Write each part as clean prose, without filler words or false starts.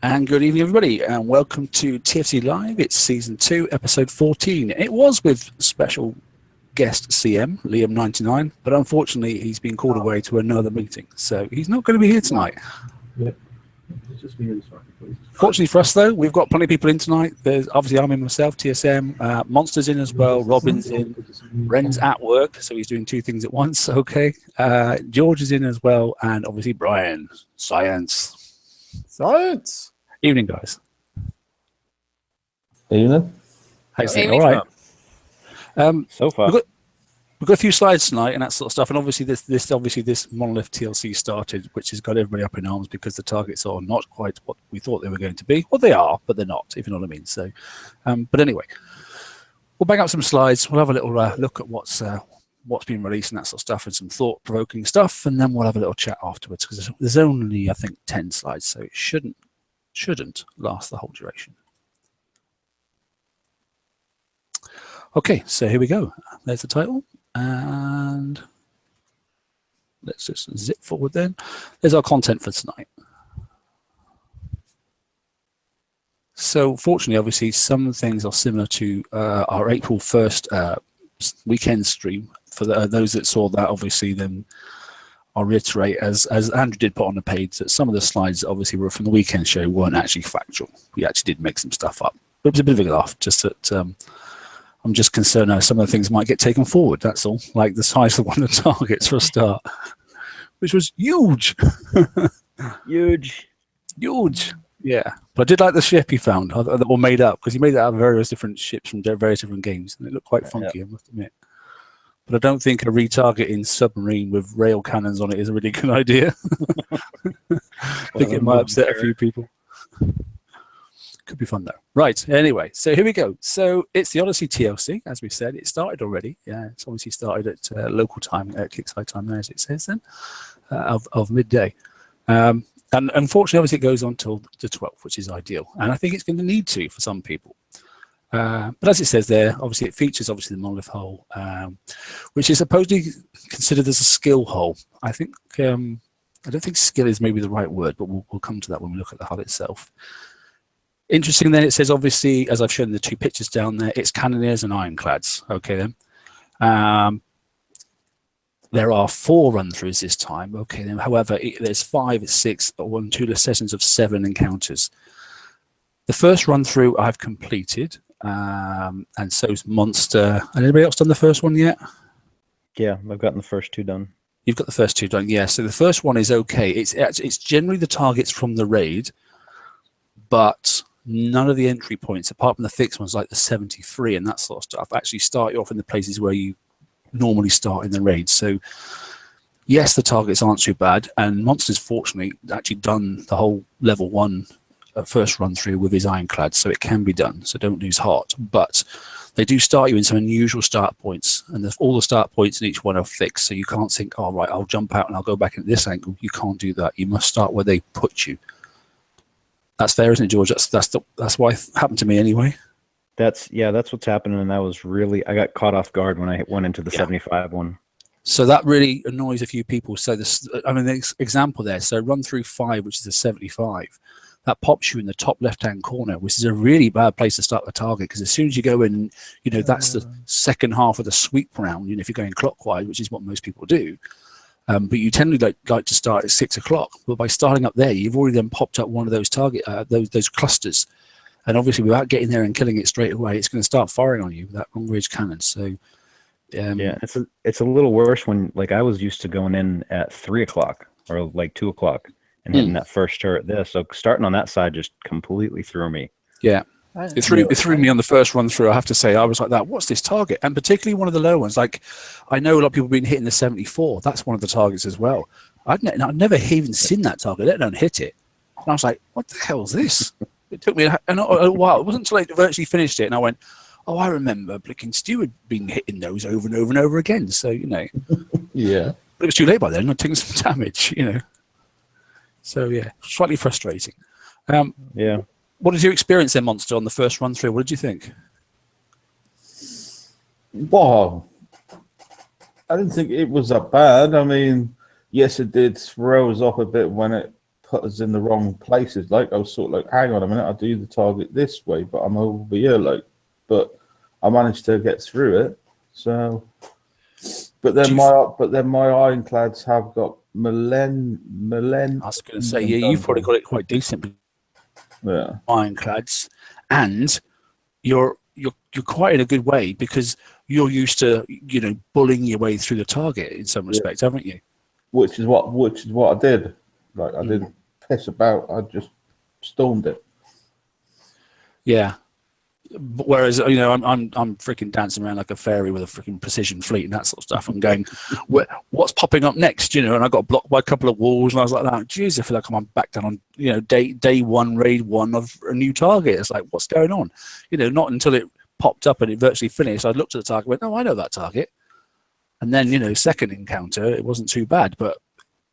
And good evening, everybody, and welcome to TFC Live. It's Season 2, Episode 14. It was with special guest CM, Liam99, but unfortunately he's been called away to another meeting, so he's not going to be here tonight. Yep. It's just me and please. Fortunately for us, though, we've got plenty of people in tonight. There's obviously I'm in myself, TSM, Monster's in as well, Robin's in, Ren's at work, so he's doing two things at once, okay. George is in as well, and obviously Brian, Science. Evening, guys. Evening. How's it? All right. So far, we've got a few slides tonight and that sort of stuff, and obviously this Monolith TLC started, which has got everybody up in arms because the targets are not quite what we thought they were going to be. Well, they are, but they're not, if you know what I mean. So, but anyway, we'll bang up some slides. We'll have a little look at what's been released and that sort of stuff, and some thought-provoking stuff, and then we'll have a little chat afterwards because there's only, I think, 10 slides, so it shouldn't last the whole duration. Okay, so here we go. There's the title, and let's just zip forward then. There's our content for tonight. So fortunately, obviously, some things are similar to our April 1st weekend stream. For those that saw that, obviously, then I'll reiterate, as Andrew did put on the page, that some of the slides that obviously were from the weekend show weren't actually factual. We actually did make some stuff up. It was a bit of a laugh, just that I'm just concerned now some of the things might get taken forward, that's all. Like the size of one of the targets for a start, which was huge. huge. Yeah, but I did like the ship he found that were made up, because he made that out of various different ships from various different games, and it looked quite funky, I must admit. But I don't think a retargeting submarine with rail cannons on it is a really good idea. I think it might upset a few people. Could be fun though. Right, anyway, so here we go. So it's the Odyssey TLC, as we said. It started already. Yeah, it's obviously started at local time, Kickside time there, as it says then, of midday. And unfortunately, obviously, it goes on till the 12th, which is ideal. And I think it's going to need to for some people. But as it says there, obviously it features the Monolith hull, which is supposedly considered as a skill hull. I think I don't think skill is maybe the right word, but we'll come to that when we look at the hull itself. Interesting then, it says obviously, as I've shown the two pictures down there, it's cannoneers and ironclads. Okay then. There are 4 run-throughs this time. Okay then. However, there's 5, 6, or 2 sessions of 7 encounters. The first run-through I've completed. And so's Monster. And anybody else done the first one yet? Yeah, I've gotten the first 2 done. You've got the first 2 done, yeah. So the first one is okay. It's generally the targets from the raid, but none of the entry points, apart from the fixed ones like the 73 and that sort of stuff, actually start you off in the places where you normally start in the raid. So yes, the targets aren't too bad, and Monster's fortunately actually done the whole level 1 first run through with his ironclad, so it can be done, so don't lose heart. But they do start you in some unusual start points, and all the start points in each one are fixed, so you can't think, oh right, I'll jump out and I'll go back at this angle. You can't do that. You must start where they put you. That's fair, isn't it, George? That's what happened to me anyway. That's what's happening, and I got caught off guard when I went into the 75 one. So that really annoys a few people. So the example there, so run through 5, which is a 75, that pops you in the top left-hand corner, which is a really bad place to start the target, because as soon as you go in, that's the second half of the sweep round, if you're going clockwise, which is what most people do. But you tend to like to start at 6 o'clock. But by starting up there, you've already then popped up one of those those clusters. And obviously, without getting there and killing it straight away, it's going to start firing on you with that long-range cannon. So yeah, it's a little worse when, like, I was used to going in at 3 o'clock or like 2 o'clock and hitting that first turret there. So starting on that side just completely threw me. Yeah. It threw me on the first run through. I have to say, I was like that. What's this target? And particularly one of the low ones. Like, I know a lot of people have been hitting the 74. That's one of the targets as well. I'd never even seen that target, let alone hit it. And I was like, what the hell is this? It took me a while. It wasn't until I virtually finished it, and I went, oh, I remember Blicking Stew had been hitting those over and over and over again. So, Yeah. But it was too late by then. I'd taken some damage, So, yeah, slightly frustrating. Yeah. What did you experience then, Monster, on the first run through? What did you think? Wow. I didn't think it was that bad. I mean, yes, it did throw us off a bit when it put us in the wrong places. Like, I was sort of like, hang on a minute, I do the target this way, but I'm over here, like, but I managed to get through it. So, but then my ironclads have got Melen. I was going to say, yeah, you've probably got it quite decent. Yeah, ironclads, and you're quite in a good way because you're used to bullying your way through the target in some respects, haven't you? Which is what I did. Like, I didn't piss about. I just stormed it. Yeah. Whereas I'm freaking dancing around like a fairy with a freaking precision fleet and that sort of stuff. I'm going, what's popping up next? And I got blocked by a couple of walls, and I was like, that. Geez, I feel like I'm back down on day one, raid one of a new target. It's like, what's going on? Not until it popped up and it virtually finished. I looked at the target, and went, oh, I know that target. And then second encounter, it wasn't too bad, but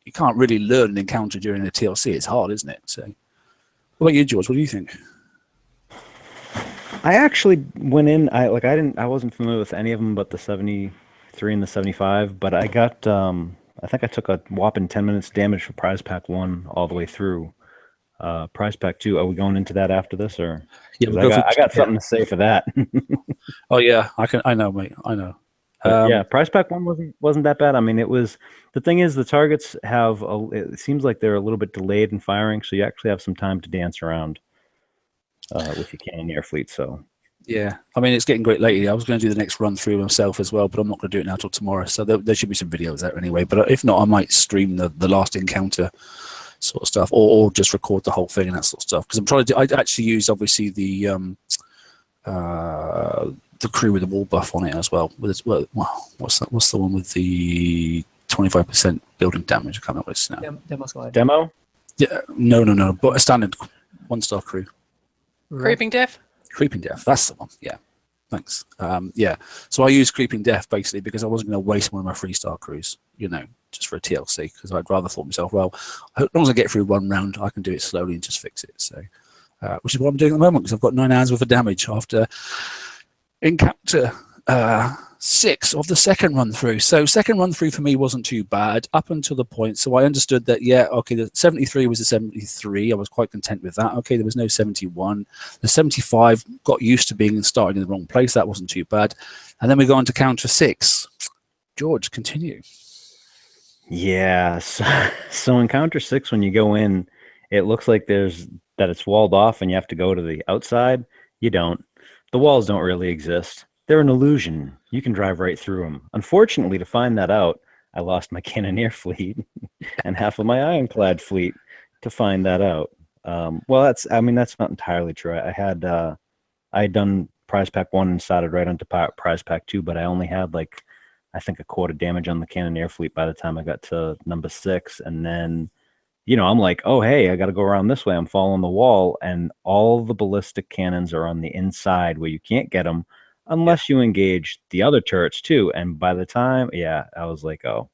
you can't really learn an encounter during the TLC. It's hard, isn't it? So, what about you, George? What do you think? I actually went in. I wasn't familiar with any of them, but the 73 and the 75. But I got. I think I took a whopping 10 minutes damage for Prize Pack 1 all the way through. Prize Pack 2. Are we going into that after this, or? Yeah, I got something to say for that. Oh yeah, I know, mate. I know. Yeah, Prize Pack 1 wasn't that bad. I mean, it was. The thing is, the targets have. It seems like they're a little bit delayed in firing, so you actually have some time to dance around. With your cannoneer fleet, so yeah, I mean, it's getting great lately. I was going to do the next run through myself as well, but I'm not going to do it now till tomorrow. So there should be some videos out anyway. But if not, I might stream the last encounter sort of stuff, or just record the whole thing and that sort of stuff. Because I'm trying to. I actually use obviously the crew with the wall buff on it as well. What's that? What's the one with the 25% building damage? I can't remember what it's now. Demo? Yeah, no. But a standard 1-star crew. Creeping Death? Creeping Death, that's the one. Yeah, thanks. Yeah, so I use Creeping Death basically because I wasn't going to waste one of my 3-star crews, just for a TLC, because I'd rather thought myself, well, as long as I get through one round, I can do it slowly and just fix it. So, which is what I'm doing at the moment, because I've got 9 hours worth of damage after encounter 6 of the second run through. So second run through for me wasn't too bad up until the point. So I understood that, yeah, okay, the 73 was a 73. I was quite content with that. Okay, there was no 71. The 75 got used to being starting in the wrong place. That wasn't too bad. And then we go on to counter 6. George, continue. Yeah, so in counter 6, when you go in, it looks like it's walled off and you have to go to the outside. You don't. The walls don't really exist. They're an illusion. You can drive right through them. Unfortunately, to find that out, I lost my cannoneer fleet and half of my ironclad fleet to find that out. Well, that's not entirely true. I had done Prize Pack 1 and started right onto Prize Pack 2, but I only had I think a quarter damage on the cannoneer fleet by the time I got to number 6, and then I'm like, oh hey, I got to go around this way. I'm following the wall, and all the ballistic cannons are on the inside where you can't get them unless you engage the other turrets too. And by the time, I was like, oh.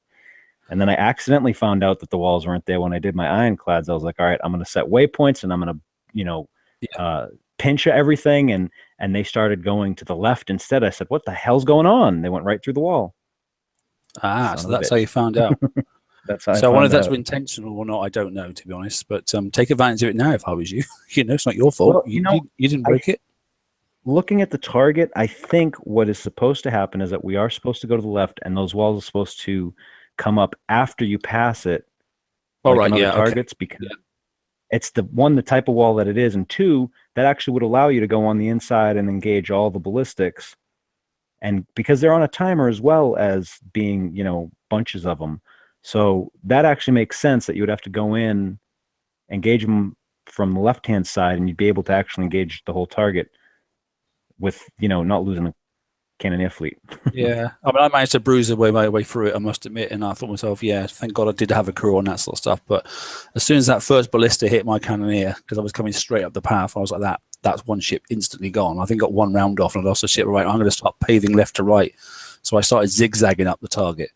And then I accidentally found out that the walls weren't there when I did my ironclads. I was like, all right, I'm going to set waypoints and I'm going to, pinch everything. And they started going to the left instead. I said, what the hell's going on? They went right through the wall. So that's how you found out. That's how. So I wonder if that's intentional or not. I don't know, to be honest. But take advantage of it now if I was you. It's not your fault. Well, you didn't break it. Looking at the target, I think what is supposed to happen is that we are supposed to go to the left, and those walls are supposed to come up after you pass it. All right, targets, because it's the type of wall that it is, and 2, that actually would allow you to go on the inside and engage all the ballistics, and because they're on a timer as well as being bunches of them, so that actually makes sense that you would have to go in, engage them from the left-hand side, and you'd be able to actually engage the whole target with not losing a cannoneer fleet. Yeah, I mean, I managed to bruise my way through it, I must admit, and I thought to myself, yeah, thank God I did have a crew on that sort of stuff. But as soon as that first ballista hit my cannoneer, because I was coming straight up the path, I was like, that's one ship instantly gone. I think I got one round off and I lost a ship. Right, I'm going to start paving left to right. So I started zigzagging up the target,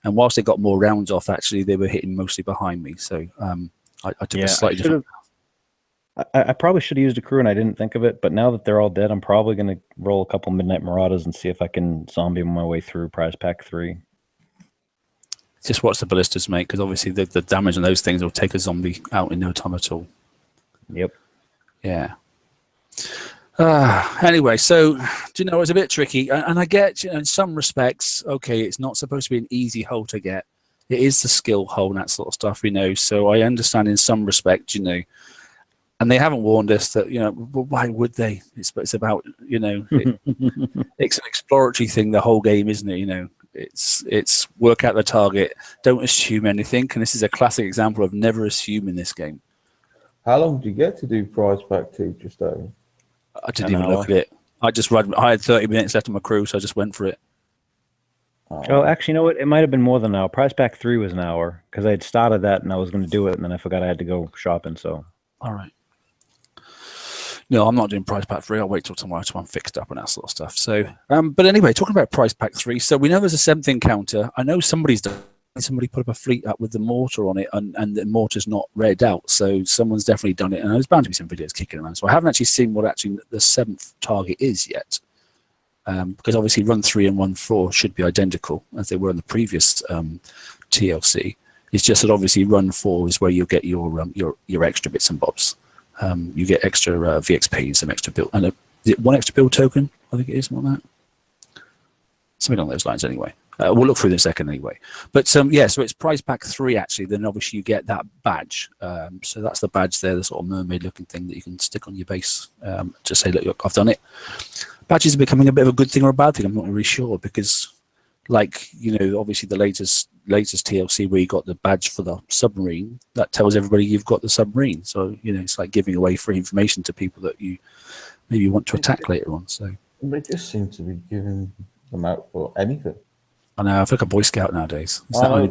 and whilst they got more rounds off, actually they were hitting mostly behind me. So I took a slightly different. I probably should have used a crew and I didn't think of it, but now that they're all dead, I'm probably going to roll a couple Midnight Marauders and see if I can zombie my way through Prize Pack 3. Just watch the ballistas, mate, because obviously the damage on those things will take a zombie out in no time at all. Yep. Yeah. Anyway, so do you know, it's a bit tricky, and I get, in some respects, okay, it's not supposed to be an easy hole to get. It is the skill hole and that sort of stuff, so I understand in some respect, and they haven't warned us that, well, why would they? It's about, it's an exploratory thing, the whole game, isn't it? It's work out the target, don't assume anything, and this is a classic example of never assume in this game. How long do you get to do prize pack 2, just over? I didn't even look at it. I had 30 minutes left on my crew, so I just went for it. Oh, actually, you know what? It might have been more than an hour. Prize pack 3 was an hour because I had started that and I was going to do it, and then I forgot I had to go shopping. So, all right. No, I'm not doing prize pack 3. I'll wait till tomorrow till I'm fixed up and that sort of stuff. So, but anyway, talking about prize pack 3. So we know there's a 7th encounter. I know somebody put up a fleet up with the mortar on it, and the mortar's not read out. So someone's definitely done it, and there's bound to be some videos kicking around. So I haven't actually seen what actually the 7th target is yet, because obviously run 3 and run 4 should be identical as they were in the previous TLC. It's just that obviously run 4 is where you get your extra bits and bobs. You get extra VXP and some extra build, and is it 1 extra build token? I think it is, something like that. Something along those lines, anyway. We'll look through in a second anyway. But yeah, so it's prize pack 3 actually. Then obviously you get that badge. So that's the badge there, the sort of mermaid-looking thing that you can stick on your base to say, look, I've done it. Badges are becoming a bit of a good thing or a bad thing. I'm not really sure because, obviously the latest TLC where you got the badge for the submarine, that tells everybody you've got the submarine. So it's like giving away free information to people that you maybe want to attack later on. So they just seem to be giving them out for anything. I know, I feel like a Boy Scout nowadays. Like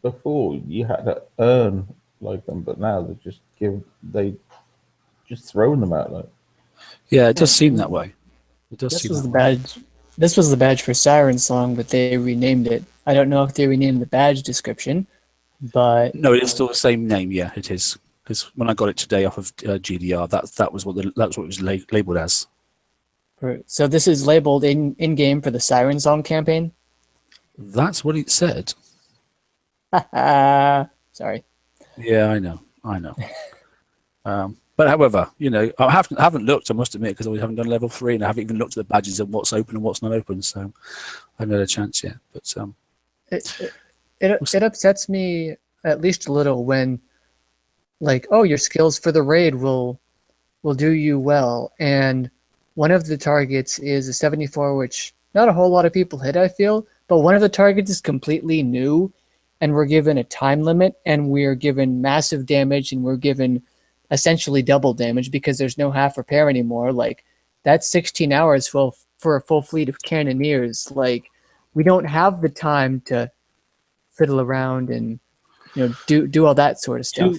before, you had to earn them, but now they just throwing them out like. Yeah, it does seem that way. It does This seem was that the way. badge. This was the badge for Siren Song, but they renamed it. I don't know if they renamed the badge description, but No, it is still the same name. Yeah, it is. Because when I got it today off of GDR, that was what it was labeled as. so this is labeled in game for the Siren Song campaign. That's what it said. Sorry. Yeah, I know. But however, I haven't looked, I must admit, because we haven't done level 3, and I haven't even looked at the badges and what's open and what's not open. So I haven't had a chance yet. But it upsets me at least a little when, your skills for the raid will do you well, and one of the targets is a 74, which not a whole lot of people hit, I feel. But one of the targets is completely new, and we're given a time limit, and we're given massive damage, and we're given essentially double damage because there's no half repair anymore. That's 16 hours for a full fleet of cannoneers. We don't have the time to fiddle around and do all that sort of stuff.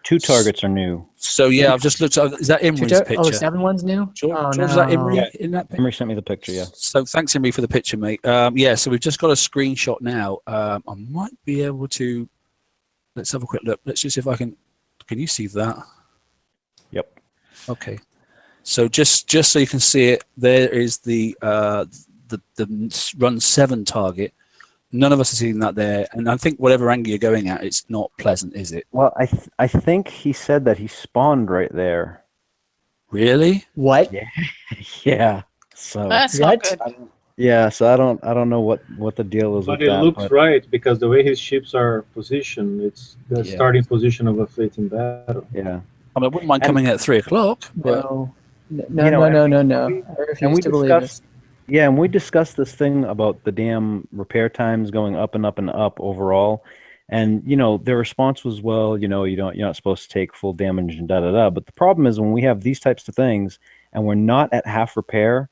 Two targets are new. So yeah, I've just looked at, is that Imri's picture? Oh, 7 one's new? George, is that Imri in that picture? Imri sent me the picture, yeah. So thanks, Imri, for the picture, mate. Yeah, so we've just got a screenshot now. I might be able to, let's have a quick look. Let's just see if I can you see that? Yep. Okay. So just so you can see it, there is the run 7 target. None of us are seeing that there, and I think whatever angle you're going at, it's not pleasant, is it? Well, I think he said that he spawned right there. Really? What? Yeah. Yeah. So That's What? not good. yeah, so I don't know what the deal is But with it that. looks right because the way his ships are positioned, it's the Yeah. starting position of a fleet in battle. Yeah. I mean, I wouldn't mind coming at 3 o'clock. But No. You No, know, no, no, no, and no. we- I refuse we to believe it. discussed Yeah, and we discussed this thing about the damn repair times going up and up and up overall. And their response was, well, you're not supposed to take full damage and da. But the problem is when we have these types of things and we're not at half repair,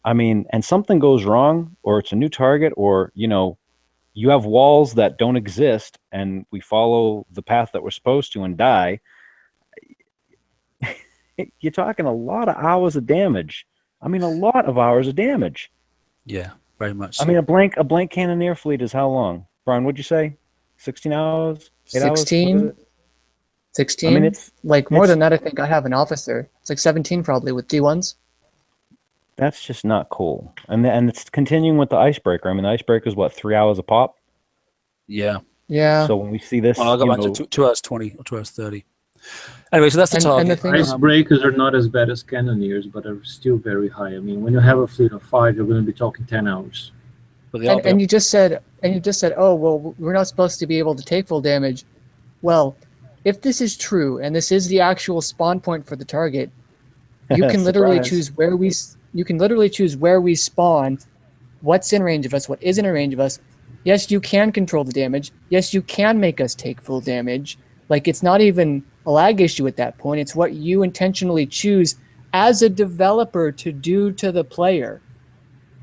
and something goes wrong, or it's a new target, or you have walls that don't exist and we follow the path that we're supposed to and die, you're talking a lot of hours of damage. A lot of hours of damage. yeah, very much. So. A blank cannoneer fleet is how long? Brian, what'd you say? 16 hours? 8 hours? What is 16? it? 16? it's more it's- than that, I think I have an officer. It's 17 probably with D1s. That's just not cool. And it's continuing with the icebreaker. The icebreaker is what, 3 hours a pop? Yeah, Yeah. So when we see this, Well, I got you back know, to 2 hours 20 or 2 hours 30. Anyway, so that's the And the target. thing is- Icebreakers are not as bad as cannoneers, but are still very high. I mean, when you have a fleet of 5, you're going to be talking 10 hours. But they are and you just said, oh well, we're not supposed to be able to take full damage. Well, if this is true and this is the actual spawn point for the target, you can literally Surprise. choose where we spawn, what's in range of us, what isn't in range of us. Yes, you can control the damage. Yes, you can make us take full damage. Like, it's not even a lag issue at that point. It's what you intentionally choose as a developer to do to the player.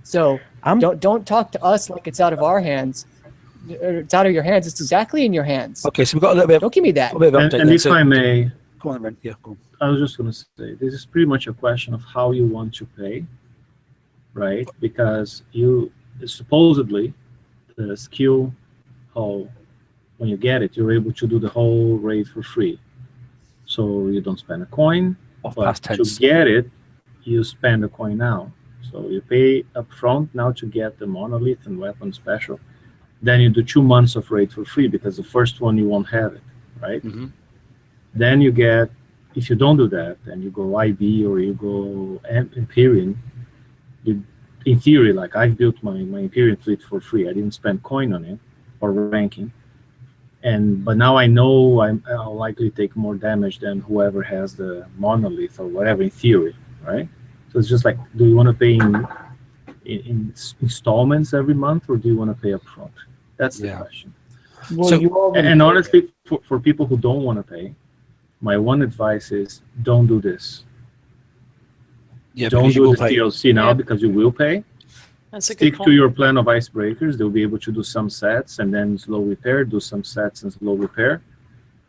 So don't talk to us like it's out of our hands. It's out of your hands. It's exactly in your hands. Okay, so we've got a little bit. Don't give me that. A bit of update And then. if So, I may, go on, Ren. Yeah, go on. I was just going to say, this is pretty much a question of how you want to pay, right? Because you supposedly, the skill, when you get it, you're able to do the whole raid for free. So you don't spend a coin, Off but past to tense. get it, you spend a coin now. So you pay up front now to get the monolith and weapon special. Then you do 2 months of raid for free, because the first one you won't have it, right? Mm-hmm. Then you get, if you don't do that, and you go IB or you go Empyrean, in theory, like, I've built my Empyrean fleet for free. I didn't spend coin on it or ranking. But now I know I'll likely take more damage than whoever has the monolith or whatever, in theory, right? So it's just like, do you want to pay in installments every month, or do you want to pay up front? That's the question. Well, So- you are gonna And pay- honestly, for people who don't want to pay, my one advice is, don't do this. Yeah, Don't because you do will the pay. DLC now, Yeah. because you will pay. That's a good Stick to point. your plan of icebreakers. They'll be able to do some sets and then slow repair, do some sets and slow repair.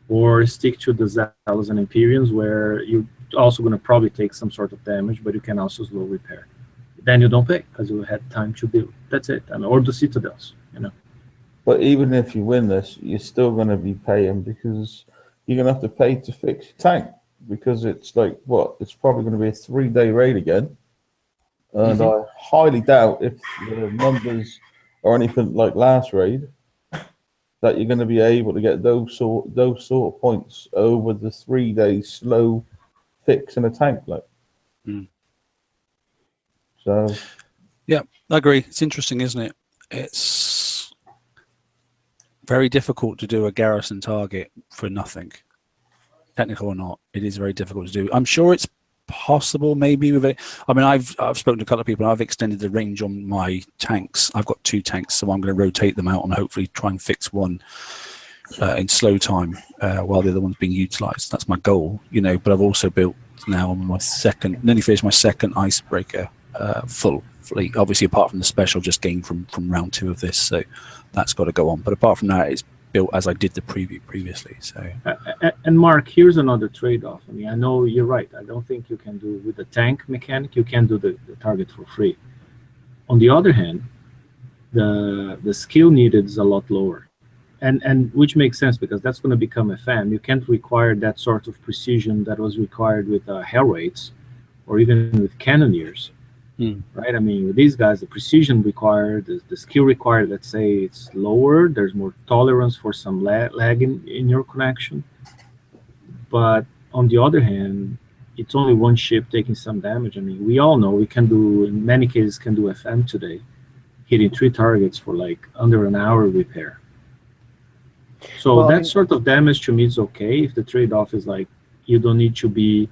Or stick to the Zealous and Empyreans, where you're also going to probably take some sort of damage, but you can also slow repair. Then you don't pay, because you had time to build. That's it. Or the Citadels, you know. But even if you win this, you're still going to be paying, because you're going to have to pay to fix your tank, because it's like, what? It's probably going to be a 3-day raid again. And I highly doubt, if the numbers are anything like last raid, that you're going to be able to get those sort of points over the 3-day slow fix in a tank. Like, so Yeah, I agree. It's interesting, isn't it? It's very difficult to do a Garrison target for nothing. Technical or not, it is very difficult to do. I'm sure it's possible, maybe, with it. I mean, I've spoken to a couple of people, and I've extended the range on my tanks. I've got 2 tanks, so I'm going to rotate them out and hopefully try and fix one in slow time while the other one's being utilized. That's my goal, you know. But I've also built now my nearly finished my second icebreaker fully, obviously, apart from the special just gained from round 2 of this, so that's got to go on. But apart from that, it's built as I did the preview previously. So And Mark, here's another trade-off. I mean, I know you're right. I don't think you can do with the tank mechanic. You can do the target for free. On the other hand, the skill needed is a lot lower, and which makes sense, because that's going to become a fan. You can't require that sort of precision that was required with hell raids, or even with cannoneers. Right? I mean, with these guys, the precision required, the skill required, let's say, it's lower. There's more tolerance for some lag in your connection. But on the other hand, it's only one ship taking some damage. I mean, we all know we can do, in many cases, can do FM today, hitting 3 targets for like under an hour repair. So Well, I that mean- sort of damage to me is okay, if the trade-off is like, you don't need to be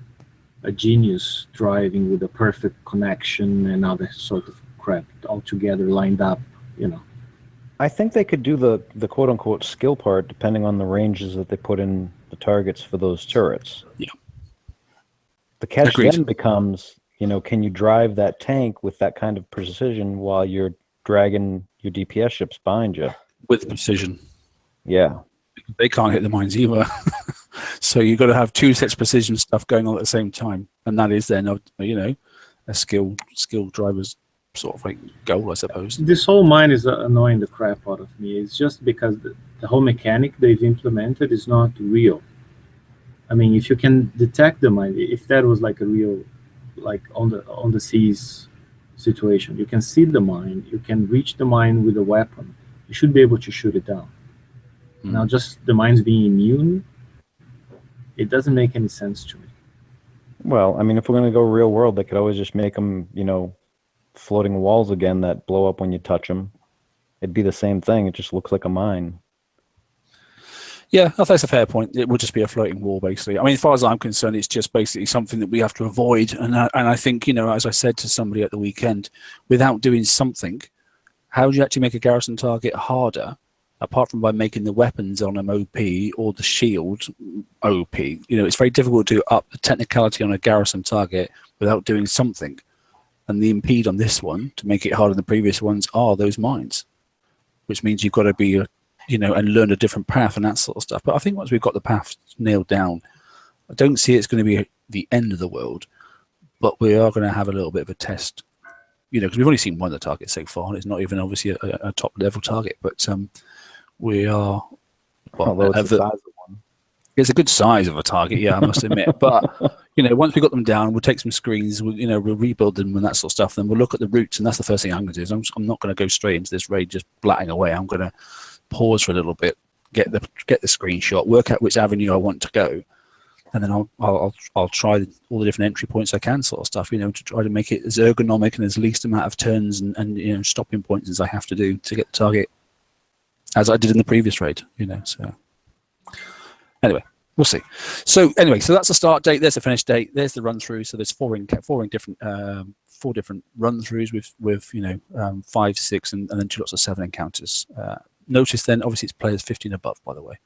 a genius driving with a perfect connection and other sort of crap all together lined up, you know. I think they could do the quote unquote skill part depending on the ranges that they put in the targets for those turrets. Yeah. The catch Agreed. then becomes, you know, can you drive that tank with that kind of precision while you're dragging your DPS ships behind you? with precision, Yeah. they can't hit the mines either. So you've got to have 2 sets of precision stuff going on at the same time, and that is then, you know, a skill driver's sort of like goal, I suppose. This whole mine is annoying the crap out of me. It's just because the whole mechanic they've implemented is not real. I mean, if you can detect the mine, if that was like a real, like on the seas situation, you can see the mine, you can reach the mine with a weapon, you should be able to shoot it down. Now, just the mines being immune, it doesn't make any sense to me. Well, I mean, if we're going to go real world, they could always just make them, you know, floating walls again that blow up when you touch them. It'd be the same thing. It just looks like a mine. Yeah, I think that's a fair point. It would just be a floating wall, basically. I mean, as far as I'm concerned, it's just basically something that we have to avoid. And I think, you know, as I said to somebody at the weekend, without doing something, how do you actually make a Garrison target harder, apart from by making the weapons on them OP or the shield OP? You know, it's very difficult to up the technicality on a Garrison target without doing something. And the impede on this one, to make it harder than the previous ones, are those mines, which means you've got to be you know, and learn a different path and that sort of stuff. But I think once we've got the path nailed down, I don't see it's going to be the end of the world, but we are going to have a little bit of a test, you know, because we've only seen one of the targets so far, and it's not even obviously a top level target, but we are. Well, Although it's the size of one. It's a good size of a target, yeah, I must admit. But you know, once we got them down, we'll take some screens, we'll rebuild them and that sort of stuff. Then we'll look at the routes, and that's the first thing I'm going to do. Is I'm not going to go straight into this raid just blatting away. I'm going to pause for a little bit, get the screenshot, work out which avenue I want to go, and then I'll try all the different entry points I can, sort of stuff, you know, to try to make it as ergonomic and as least amount of turns and you know, stopping points as I have to do to get the target, as I did in the previous raid, you know. So anyway, we'll see. So anyway, so that's the start date. There's the finish date. There's the run through. So there's four different run throughs with you know 5, 6, and then 2 lots of 7 encounters. Notice then, obviously, it's players 15 above, by the way.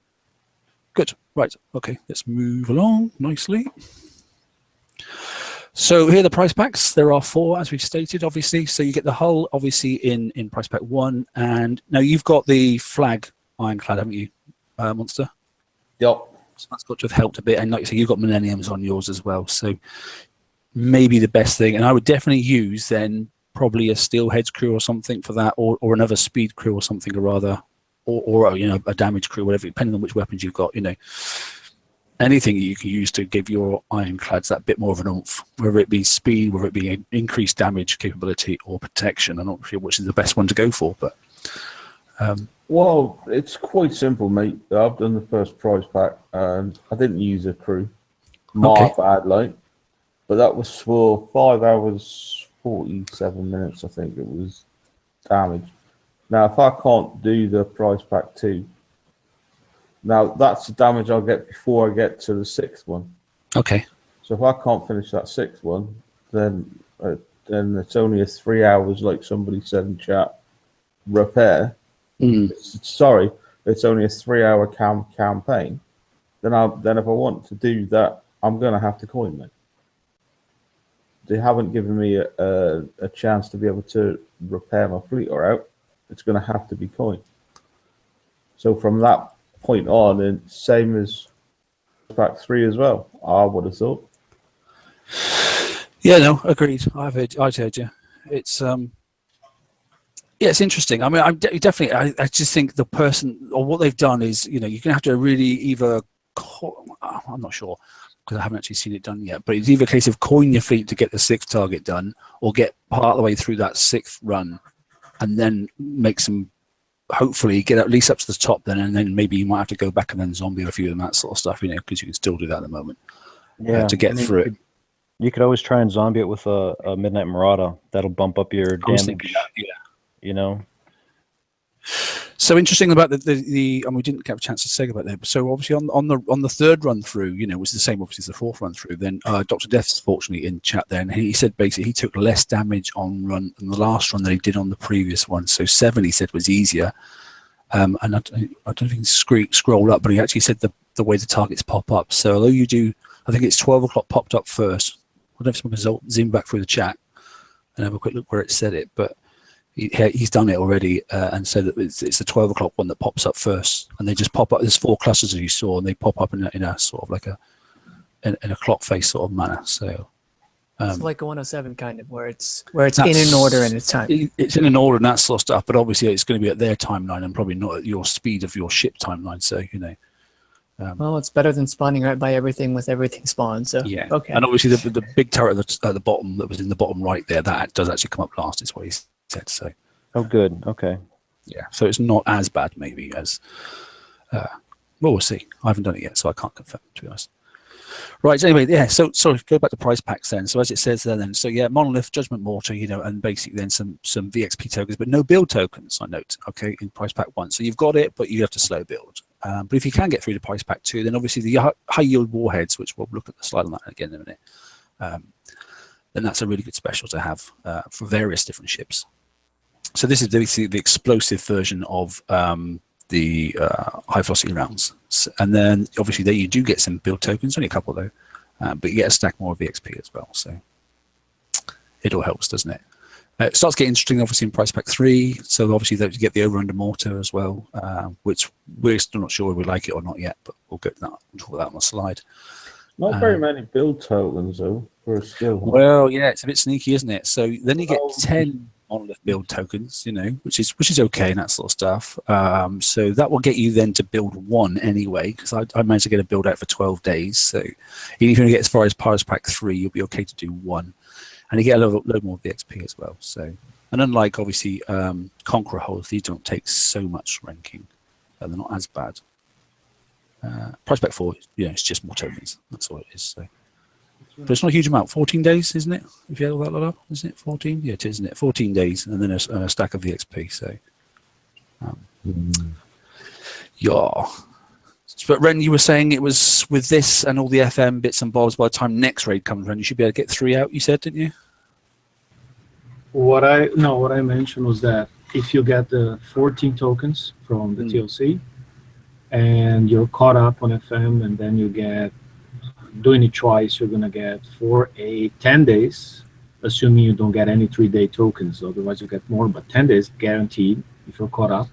Good. Right. Okay. Let's move along nicely. So here are the price packs. There are 4, as we've stated, obviously. So you get the hull, obviously, in price pack 1. And now you've got the flag ironclad, haven't you, Monster? Yep. So that's got to have helped a bit. And like you say, you've got Millenniums on yours as well. So maybe the best thing. And I would definitely use then probably a Steelheads crew or something for that, or another speed crew or something, or rather, or you know, a damage crew, whatever, depending on which weapons you've got. You know, anything you can use to give your ironclads that bit more of an oomph, whether it be speed, whether it be increased damage capability or protection. I'm not sure which is the best one to go for, but well, it's quite simple, mate. I've done the first prize pack and I didn't use a crew. Moth I had, like, but that was for 5 hours 47 minutes, I think it was, damage. Now, if I can't do the prize pack 2, now that's the damage I'll get before I get to the 6th one. Okay. So if I can't finish that 6th one, then it's only a 3 hours, like somebody said in chat, repair. Sorry, it's only a 3-hour campaign. Then if I want to do that, I'm going to have to coin it. They haven't given me a chance to be able to repair my fleet or out. It's going to have to be coin. So from that point on, and same as pack 3 as well, I would have thought. Yeah, no, agreed. I've heard you. It's yeah, it's interesting. I mean, I just think the person or what they've done is, you know, you're gonna have to really either I'm not sure because I haven't actually seen it done yet, but it's either a case of coin your fleet to get the 6th target done, or get part of the way through that 6th run and then make some, hopefully get at least up to the top then, and then maybe you might have to go back and then zombie a few of them, that sort of stuff, you know, because you can still do that at the moment. Yeah, to get through it. You could always try and zombie it with a Midnight Marauder. That'll bump up your damage. Yeah. You know. So interesting about the and we didn't have a chance to say about that. So obviously on the 3rd run through, you know, was the same obviously as the 4th run through. Then Dr. Death's fortunately in chat there, and he said basically he took less damage on run than the last run than he did on the previous one. So 7 he said was easier. And I don't think scroll up, but he actually said the way the targets pop up. So although you do, I think it's 12 o'clock popped up first. I don't know if someone can zoom back through the chat and have a quick look where it said it, but he's done it already and said that it's the 12 o'clock one that pops up first, and they just pop up. There's 4 clusters as you saw, and they pop up in a sort of like in a clock face sort of manner. So it's like a 107 kind of where it's in an order and it's time. It's in an order and that sort of stuff, but obviously it's going to be at their timeline and probably not at your speed of your ship timeline. So you know. Well, it's better than spawning right by everything with everything spawned. So yeah, okay. And obviously the big turret at the bottom that was in the bottom right there, that does actually come up last. Is what he said. So oh, good. Okay. yeah, so it's not as bad maybe as Well, we'll see. I haven't done it yet, so I can't confirm, to be honest. Right, so anyway, yeah, so sorry, go back to price packs then. So as it says there then, so yeah, Monolith, Judgment Mortar, and basically then some VXP tokens, but no build tokens, I note, okay, in price pack 1. So you've got it, but you have to slow build. But if you can get through to price pack 2, then obviously the high yield warheads, which we'll look at the slide on that again in a minute, then that's a really good special to have for various different ships. So this is basically the explosive version of the high velocity rounds, and then obviously there you do get some build tokens, only a couple though, but you get a stack more of VXP as well, so it all helps, doesn't it? It starts getting interesting obviously in price pack 3, so obviously you get the over under mortar as well, which we're still not sure if we like it or not yet, but we'll get that, we'll talk about that on the slide. Not very many build tokens though for a skill. Well, yeah, it's a bit sneaky, isn't it? So then you get 10 Monolith build tokens, which is okay and that sort of stuff. So that will get you then to build 1 anyway, because I managed to get a build out for 12 days. So even if you get as far as pack 3, you'll be okay to do 1, and you get a load more VXP as well. So, and unlike obviously Conqueror holes, these don't take so much ranking, they're not as bad. Price pack 4, it's just more tokens. That's all it is. So. But it's not a huge amount. 14 days, isn't it? If you add all that lot up, isn't it 14? Yeah, it is, isn't it? 14 days, and then a stack of VXP. So, yeah. But Ren, you were saying it was with this and all the FM bits and bobs. By the time next raid comes around, you should be able to get 3 out. You said, didn't you? What I mentioned was that if you get the 14 tokens from the TLC, and you're caught up on FM, and then you get, doing it twice, you're gonna get for 10 days, assuming you don't get any 3-day tokens. Otherwise, you get more, but 10 days guaranteed if you're caught up.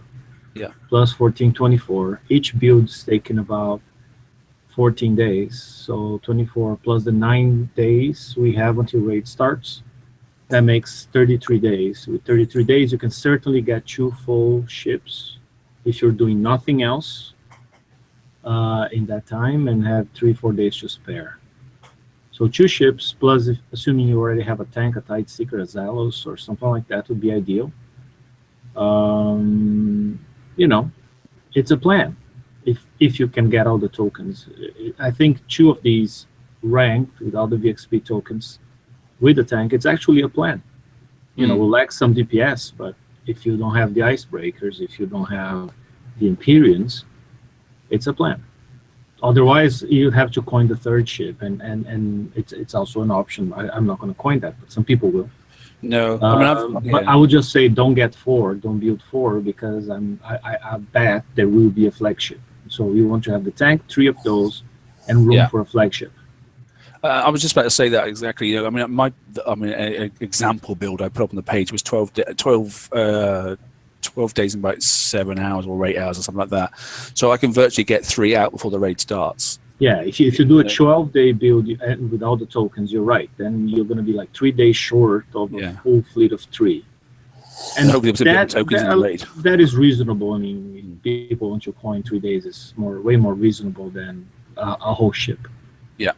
Yeah. Plus 14, 24. Each build's taking about 14 days, so 24 plus the 9 days we have until raid starts. That makes 33 days. With 33 days, you can certainly get 2 full ships if you're doing nothing else in that time, and have 3-4 days to spare. So 2 ships plus, assuming you already have a tank, a Tide Seeker, a Zalos, or something like that would be ideal. It's a plan if you can get all the tokens. I think 2 of these ranked with all the VXP tokens with the tank, it's actually a plan. We'll lack some DPS, but if you don't have the icebreakers, if you don't have the Empyreans, it's a plan. Otherwise, you have to coin the 3rd ship, and it's also an option. I'm not going to coin that, but some people will. No, but I would just say don't get 4, don't build 4, because I bet there will be a flagship. So you want to have the tank, 3 of those, and room for a flagship. I was just about to say that exactly. An example build I put up on the page was 12 days and about 7 hours or 8 hours or something like that. So I can virtually get 3 out before the raid starts. Yeah, if you do a 12-day build and with all the tokens, you're right. Then you're going to be like 3 days short of a full fleet of 3. And that is reasonable. I mean, people want to coin 3 days is way more reasonable than a whole ship. Yeah.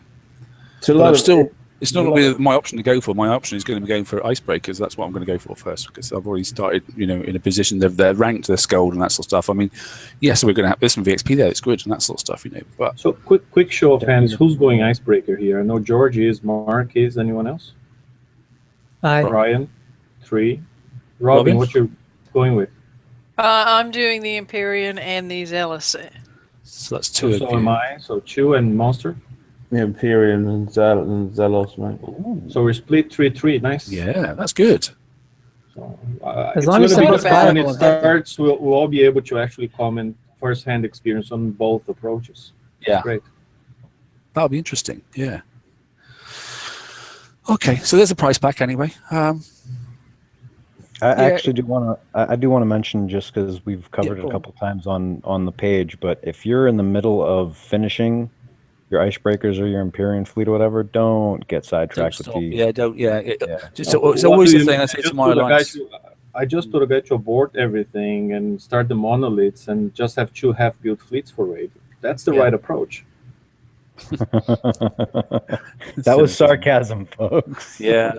So it's not going to be my option to go for. My option is going to be going for icebreakers. That's what I'm going to go for first, because I've already started, in a position. They're ranked, they're skulled, and that sort of stuff. I mean, so we're going to have this from VXP there. It's good and that sort of stuff, But so quick show of hands. Who's going icebreaker here? I know George is. Mark is. Anyone else? Ryan, 3. Robin, what you're going with? I'm doing the Empyrean and the Zealous. So that's 2. So am I. So Chew and Monster. The Empyrean and Zelos, mate. Ooh. So we're split 3-3. Nice. Yeah, that's good. So, as long as when it starts, we'll all be able to actually comment first-hand experience on both approaches. Yeah, that's great. That'll be interesting. Yeah. Okay, so there's a price pack anyway. I actually do want to mention, just because we've covered it a couple times on the page, but if you're in the middle of finishing your icebreakers or your Empyrean fleet or whatever, don't get sidetracked with the... It's always the thing I say to my alliance. I just told a guy to abort everything and start the monoliths and just have 2 half-built fleets for raid. That's the right approach. That was sarcasm, folks. Yeah.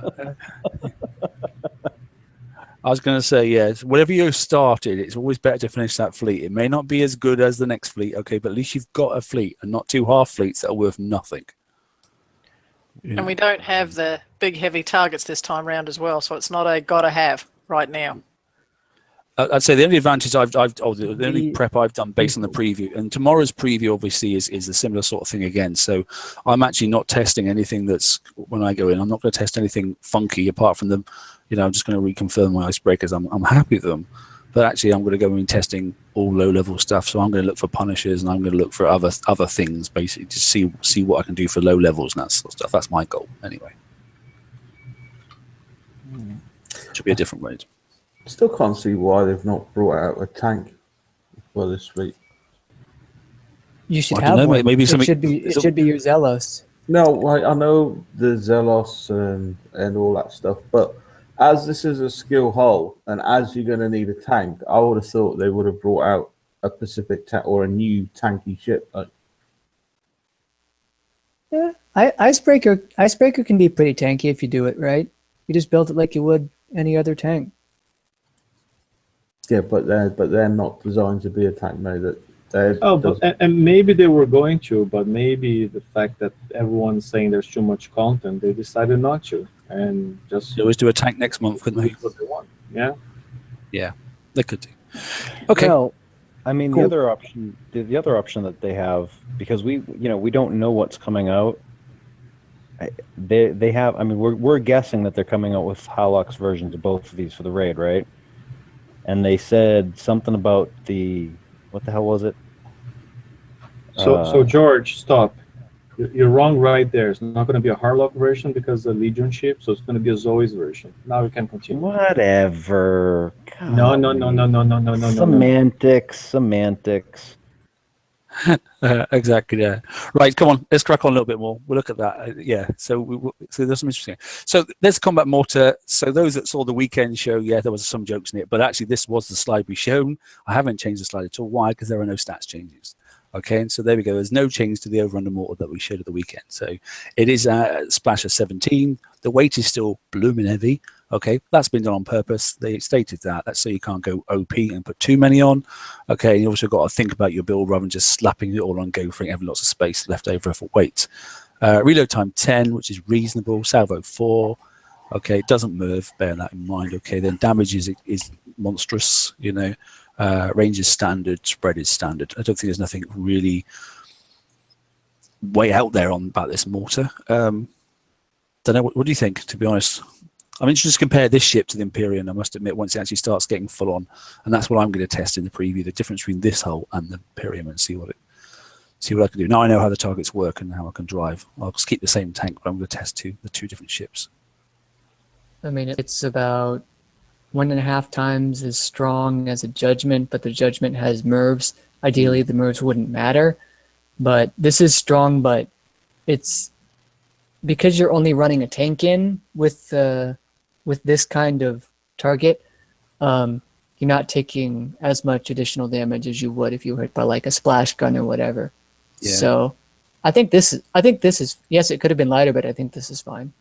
I was going to say, yeah, whatever you started, it's always better to finish that fleet. It may not be as good as the next fleet, okay, but at least you've got a fleet and not 2 half fleets that are worth nothing. And we don't have the big heavy targets this time round as well, so it's not a gotta have right now. I'd say the only advantage the only prep I've done based on the preview, and tomorrow's preview obviously is a similar sort of thing again. So I'm actually not testing anything that's, when I go in, I'm not going to test anything funky apart from them. I'm just going to reconfirm my icebreakers. I'm happy with them, but actually I'm going to go in testing all low-level stuff. So I'm going to look for punishers and I'm going to look for other things basically to see what I can do for low levels and that sort of stuff. That's my goal anyway. Should be a different raid. Still can't see why they've not brought out a tank for this week. You should I have don't know, one. maybe it something. should be your Zelos. No, I know the Zelos and all that stuff, but as this is a skill hole and as you're going to need a tank, I would have thought they would have brought out a Pacific tank or a new tanky ship. Yeah, icebreaker can be pretty tanky if you do it right. You just build it like you would any other tank. Yeah, but they're not designed to be a tank, mate. And maybe they were going to, but maybe the fact that everyone's saying there's too much content, they decided not to, and just They always do a tank next month, couldn't they? what they want. Yeah. Yeah, they could do. Okay. Well, I mean, Cool. the other option that they have, because we don't know what's coming out. They have. I mean, we're guessing that they're coming out with Harlock's versions of both of these for the raid, right? And they said something about what the hell was it? So George, stop. You're wrong right there. It's not going to be a Harlock version because the Legion ship, so it's going to be a Zoe's version. Now we can continue. Whatever. No. Semantics. Exactly. Yeah. Right. Come on. Let's crack on a little bit more. We'll look at that. Yeah. So there's some interesting. So there's combat mortar. So those that saw the weekend show, yeah, there was some jokes in it, but actually this was the slide we shown. I haven't changed the slide at all. Why? Because there are no stats changes. Okay, and so there we go. There's no change to the over-under mortar that we showed at the weekend. So it is a splash of 17. The weight is still blooming heavy. Okay, that's been done on purpose. They stated that. That's so you can't go OP and put too many on. Okay, and you also got to think about your build rather than just slapping it all on go for it, having lots of space left over for weight. Reload time 10, which is reasonable. Salvo 4. Okay, it doesn't move. Bear that in mind. Okay, then damage is monstrous. Range is standard, spread is standard. I don't think there's nothing really way out there about this mortar. Don't know. What do you think, to be honest? I'm interested to compare this ship to the Imperium, I must admit, once it actually starts getting full on. And that's what I'm going to test in the preview, the difference between this hull and the Imperium, and see what I can do. Now I know how the targets work and how I can drive. I'll just keep the same tank, but I'm going to test the two different ships. I mean, it's about 1.5 times as strong as a Judgment, but the Judgment has MIRVs. Ideally, the MIRVs wouldn't matter, but this is strong, but it's because you're only running a tank in with this kind of target, you're not taking as much additional damage as you would if you were hit by like a splash gun or whatever. Yeah. So I think this is yes, it could have been lighter, but I think this is fine.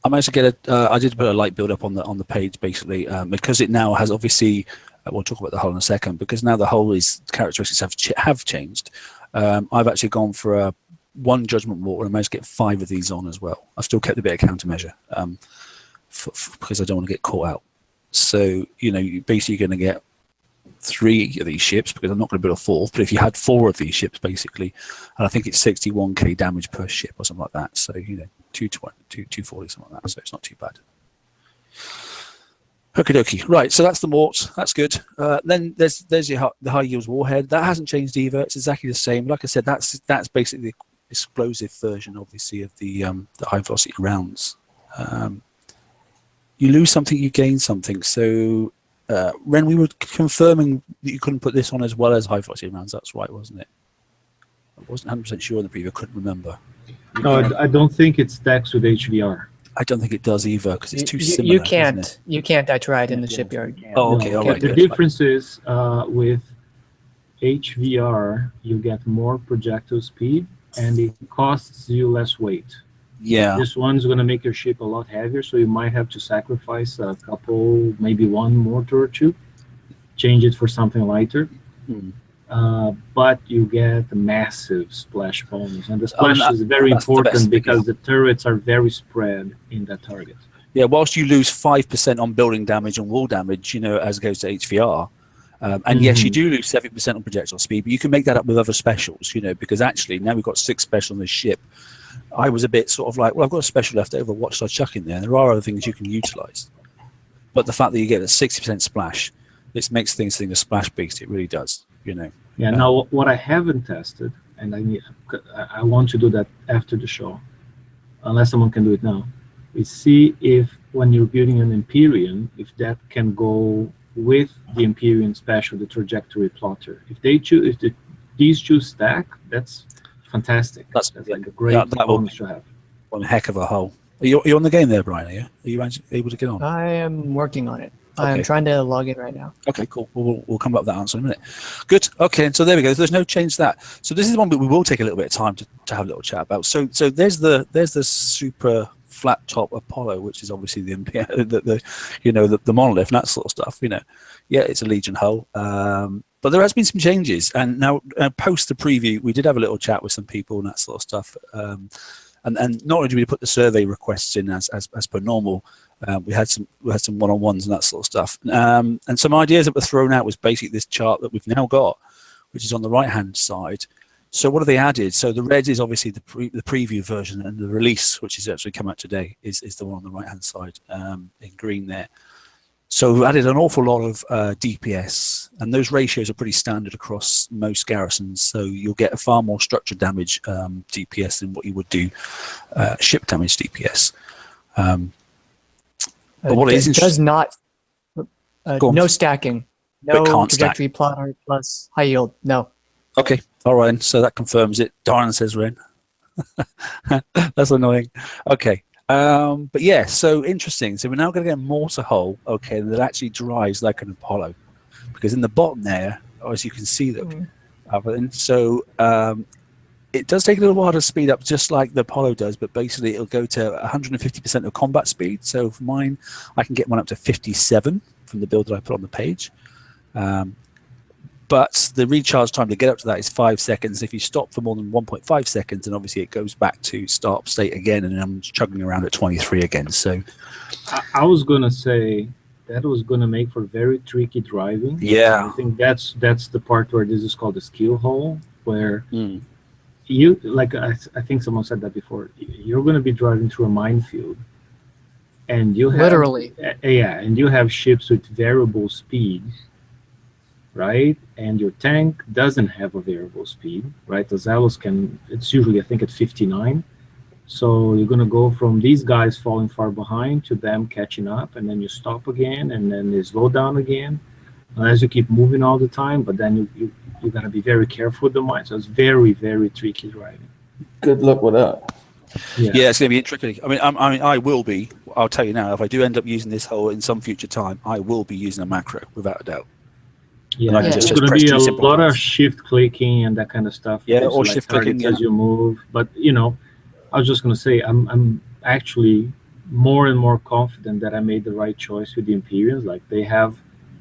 I managed to get I did put a light build up on the page basically because it now has obviously. We'll talk about the hull in a second because now the hull characteristics have changed. I've actually gone for one Judgment mortar and managed to get 5 of these on as well. I've still kept a bit of countermeasure because I don't want to get caught out. So you're basically going to get 3 of these ships because I'm not going to build a 4th. But if you had 4 of these ships basically, and I think it's 61k damage per ship or something like that. So 220, 240, something like that. So it's not too bad. Okie dokie. Right, so that's the mort. That's good. Then there's the high yields warhead. That hasn't changed either. It's exactly the same. Like I said, that's basically the explosive version, obviously, of the high velocity rounds. You lose something, you gain something. So, Ren, we were confirming that you couldn't put this on as well as high velocity rounds. That's right, wasn't it? I wasn't 100% sure in the preview. I couldn't remember. No, I don't think it stacks with HVR. I don't think it does either because it's too similar. You can't. You can't. I tried in the shipyard. Oh, okay. All right. The difference is with HVR, you get more projectile speed and it costs you less weight. Yeah. This one's going to make your ship a lot heavier, so you might have to sacrifice a couple, maybe one mortar or two, change it for something lighter. But you get a massive splash bonus, and the splash is very important because the turrets are very spread in that target. Yeah, whilst you lose 5% on building damage and wall damage, you know, as goes to HVR, and yes, you do lose 70% on projectile speed, but you can make that up with other specials, you know, because actually now we've got 6 specials on this ship. I was a bit sort of like, well, I've got a special left over, what should I chuck in there? There are other things you can utilize. But the fact that you get a 60% splash, this makes things a splash beast. It really does, you know. Yeah, now what I haven't tested, and I want to do that after the show, unless someone can do it now, is see if when you're building an Empyrean, if that can go with the Empyrean special, the trajectory plotter. If they choose, if these two stack, that's fantastic. That's like a great bonus to have. One heck of a hole. Are you on the game there, Brian? Are you able to get on? I am working on it. Okay. I'm trying to log in right now. Okay, cool. We'll come up with that answer in a minute. Good. Okay, and so there we go. There's no change to that. So this is one that we will take a little bit of time to have a little chat about. So there's the super flat top Apollo, which is obviously the monolith and that sort of stuff. You know, yeah, it's a Legion hull. But there has been some changes, and now post the preview, we did have a little chat with some people and that sort of stuff. And not only did we put the survey requests in as per normal, we had some one-on-ones and that sort of stuff. And some ideas that were thrown out was basically this chart that we've now got, which is on the right-hand side. So what have they added? So the red is obviously the preview version, and the release, which is actually come out today, is the one on the right-hand side in green there. So we've added an awful lot of DPS, and those ratios are pretty standard across most garrisons. So you'll get a far more structure damage DPS than what you would do ship damage DPS. But what it does not, no stacking, no trajectory plotter plus high yield, no. Okay, all right, so that confirms it. Darn, says Ren. That's annoying. Okay. But yeah, so interesting. So we're now going to get a mortar hull, okay, that actually drives like an Apollo, because in the bottom there, as you can see, so it does take a little while to speed up, just like the Apollo does. But basically, it'll go to 150% of combat speed. So for mine, I can get one up to 57 from the build that I put on the page. But the recharge time to get up to that is 5 seconds. If you stop for more than 1.5 seconds, then obviously it goes back to start state again, and I'm chugging around at 23 again. So I was going to say that was going to make for very tricky driving. Yeah. I think that's the part where this is called the skill hole, where you, like I think someone said that before, you're going to be driving through a minefield. And you have, literally. Yeah, and you have ships with variable speed. Right, and your tank doesn't have a variable speed, right? The Zealous can, it's usually I think at 59. So you're gonna go from these guys falling far behind to them catching up, and then you stop again, and then they slow down again, as you keep moving all the time. But then you gotta be very careful with the mine. So it's very, very tricky driving. Good luck with that. Yeah, it's gonna be tricky. I mean, I will be. I'll tell you now. If I do end up using this hull in some future time, I will be using a macro without a doubt. Yeah, it's going to be a lot of shift clicking and that kind of stuff. Yeah, or shift clicking as you move. But you know, I was just going to say, I'm actually more and more confident that I made the right choice with the Empyreans. Like, they have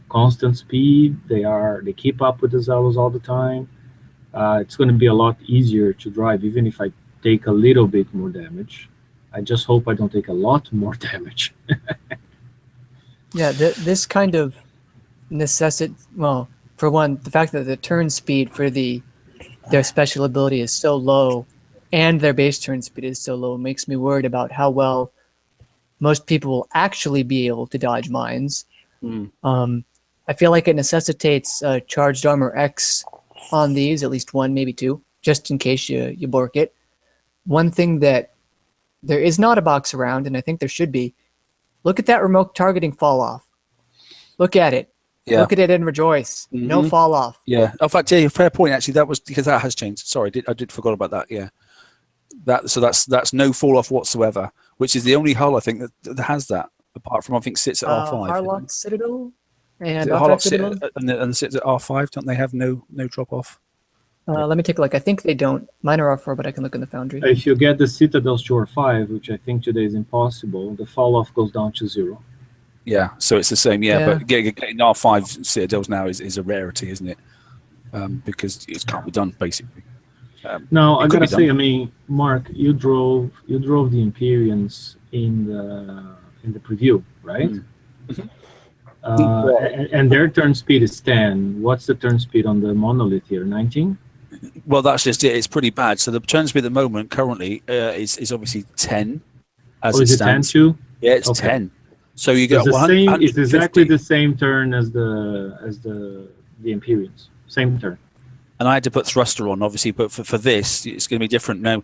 constant speed. They keep up with the Zealous all the time. It's going to be a lot easier to drive, even if I take a little bit more damage. I just hope I don't take a lot more damage. Yeah, this kind of well, for one, the fact that the turn speed for their special ability is so low, and their base turn speed is so low, makes me worried about how well most people will actually be able to dodge mines. I feel like it necessitates charged armor X on these, at least one, maybe two, just in case you bork it. One thing that there is not a box around, and I think there should be, look at that remote targeting fall off. Look at it. Yeah. Look at it and rejoice. No fall off. Yeah. In fact, yeah, fair point. Actually, that was because that has changed. Sorry, I did forgot about that. Yeah. That's no fall off whatsoever, which is the only hull I think that has that. Apart from I think sits at R5. Harlock Citadel and Harlock Citadel and sits at R5. Don't they have no drop off? Let me take a look. I think they don't. Mine are R4, but I can look in the Foundry. If you get the Citadel Shore 5, which I think today is impossible, the fall off goes down to 0. Yeah, so it's the same. Yeah, Yeah. but getting R5 Citadels now is a rarity, isn't it? Because it can't be done basically. Now I It could gotta be say, done. I mean, Mark, you drove the Empyreans in the preview, right? Mhm. And their turn speed is 10. What's the turn speed on the Monolith here? 19? Well, that's just it. It's pretty bad. So the turn speed at the moment currently is obviously 10 as Oh, it is it 10 stands. too? Yeah, it's Okay. 10. So you It's get the same. It's 150. exactly the same turn as the Empyreans. Same turn. And I had to put thruster on, obviously, but for this, it's going to be different. Now,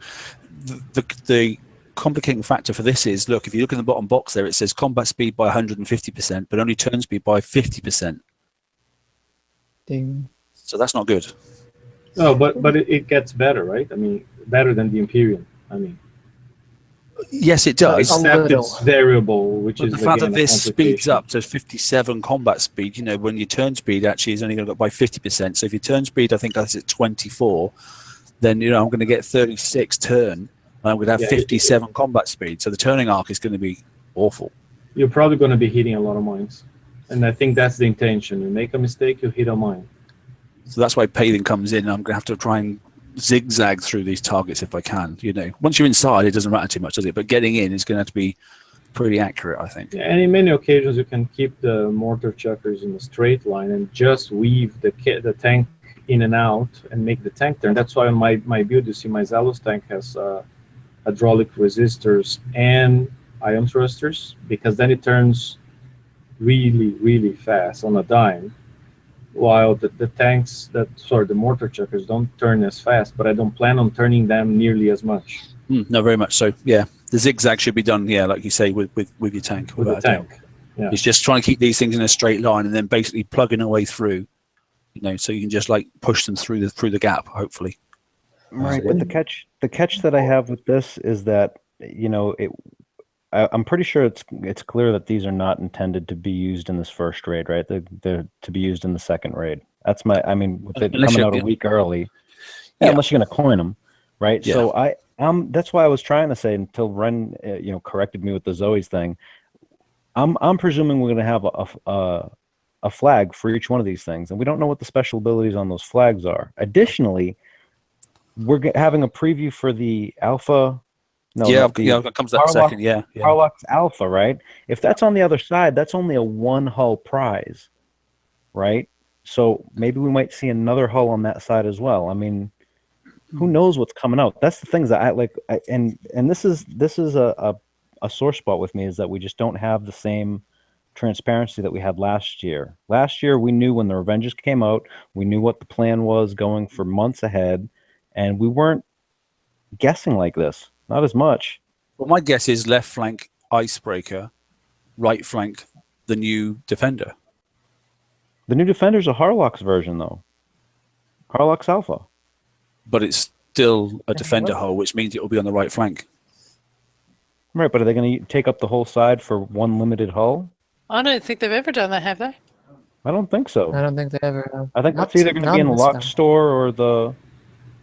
the complicating factor for this is, look, if you look in the bottom box there, it says combat speed by 150%, but only turn speed by 50%. Ding. So that's not good. No, but it gets better, right? I mean, better than the Empyrean. I mean, Yes, it does. except little. it's variable, which But is the fact again that a this speeds complication. up to 57 combat speed, when your turn speed actually is only going to go up by 50%. So if your turn speed, I think that's at 24, then I'm going to get 36 turn, and I'm going to have Yeah, 57 combat speed. So the turning arc is going to be awful. You're probably going to be hitting a lot of mines, and I think that's the intention. You make a mistake, you hit a mine. So that's why paving comes in. I'm going to have to try and zigzag through these targets if I can. Once you're inside, it doesn't matter too much, does it? But getting in is going to have to be pretty accurate, I think. Yeah, and in many occasions, you can keep the mortar chuckers in a straight line and just weave the tank in and out and make the tank turn. That's why on my build, you see my Zalos tank has hydraulic resistors and ion thrusters, because then it turns really, really fast on a dime. While the the mortar chuckers don't turn as fast, but I don't plan on turning them nearly as much. No, very much so. Yeah, the zigzag should be done. Yeah, like you say, with your tank. With the without a doubt. tank. Yeah. It's just trying to keep these things in a straight line and then basically plugging a way through. So you can just like push them through the gap, hopefully. Right, but the catch that I have with this is that I'm pretty sure it's clear that these are not intended to be used in this first raid, right? They're to be used in the second raid. That's with it coming out a week early. Yeah, unless you're going to coin them, right? Yeah. So that's why I was trying to say until Ren corrected me with the Zoe's thing. I'm presuming we're going to have a flag for each one of these things, and we don't know what the special abilities on those flags are. Additionally, we're having a preview for the alpha. It comes that second. Yeah. Harlock's alpha, right? If that's on the other side, that's only a one hull prize, right? So maybe we might see another hull on that side as well. I mean, who knows what's coming out? That's the things that I like, and this is a sore spot with me, is that we just don't have the same transparency that we had last year. Last year, we knew when the Revengers came out, we knew what the plan was going for months ahead, and we weren't guessing like this. Not as much. Well, my guess is left flank icebreaker, right flank the new defender. The new defender's a Harlock's version, though. Harlock's alpha. But it's still a defender hull, which means it will be on the right flank. Right, but are they going to take up the whole side for one limited hull? I don't think they've ever done that, have they? I don't think so. I don't think they ever have. I think that's either going to be in the lock store or the...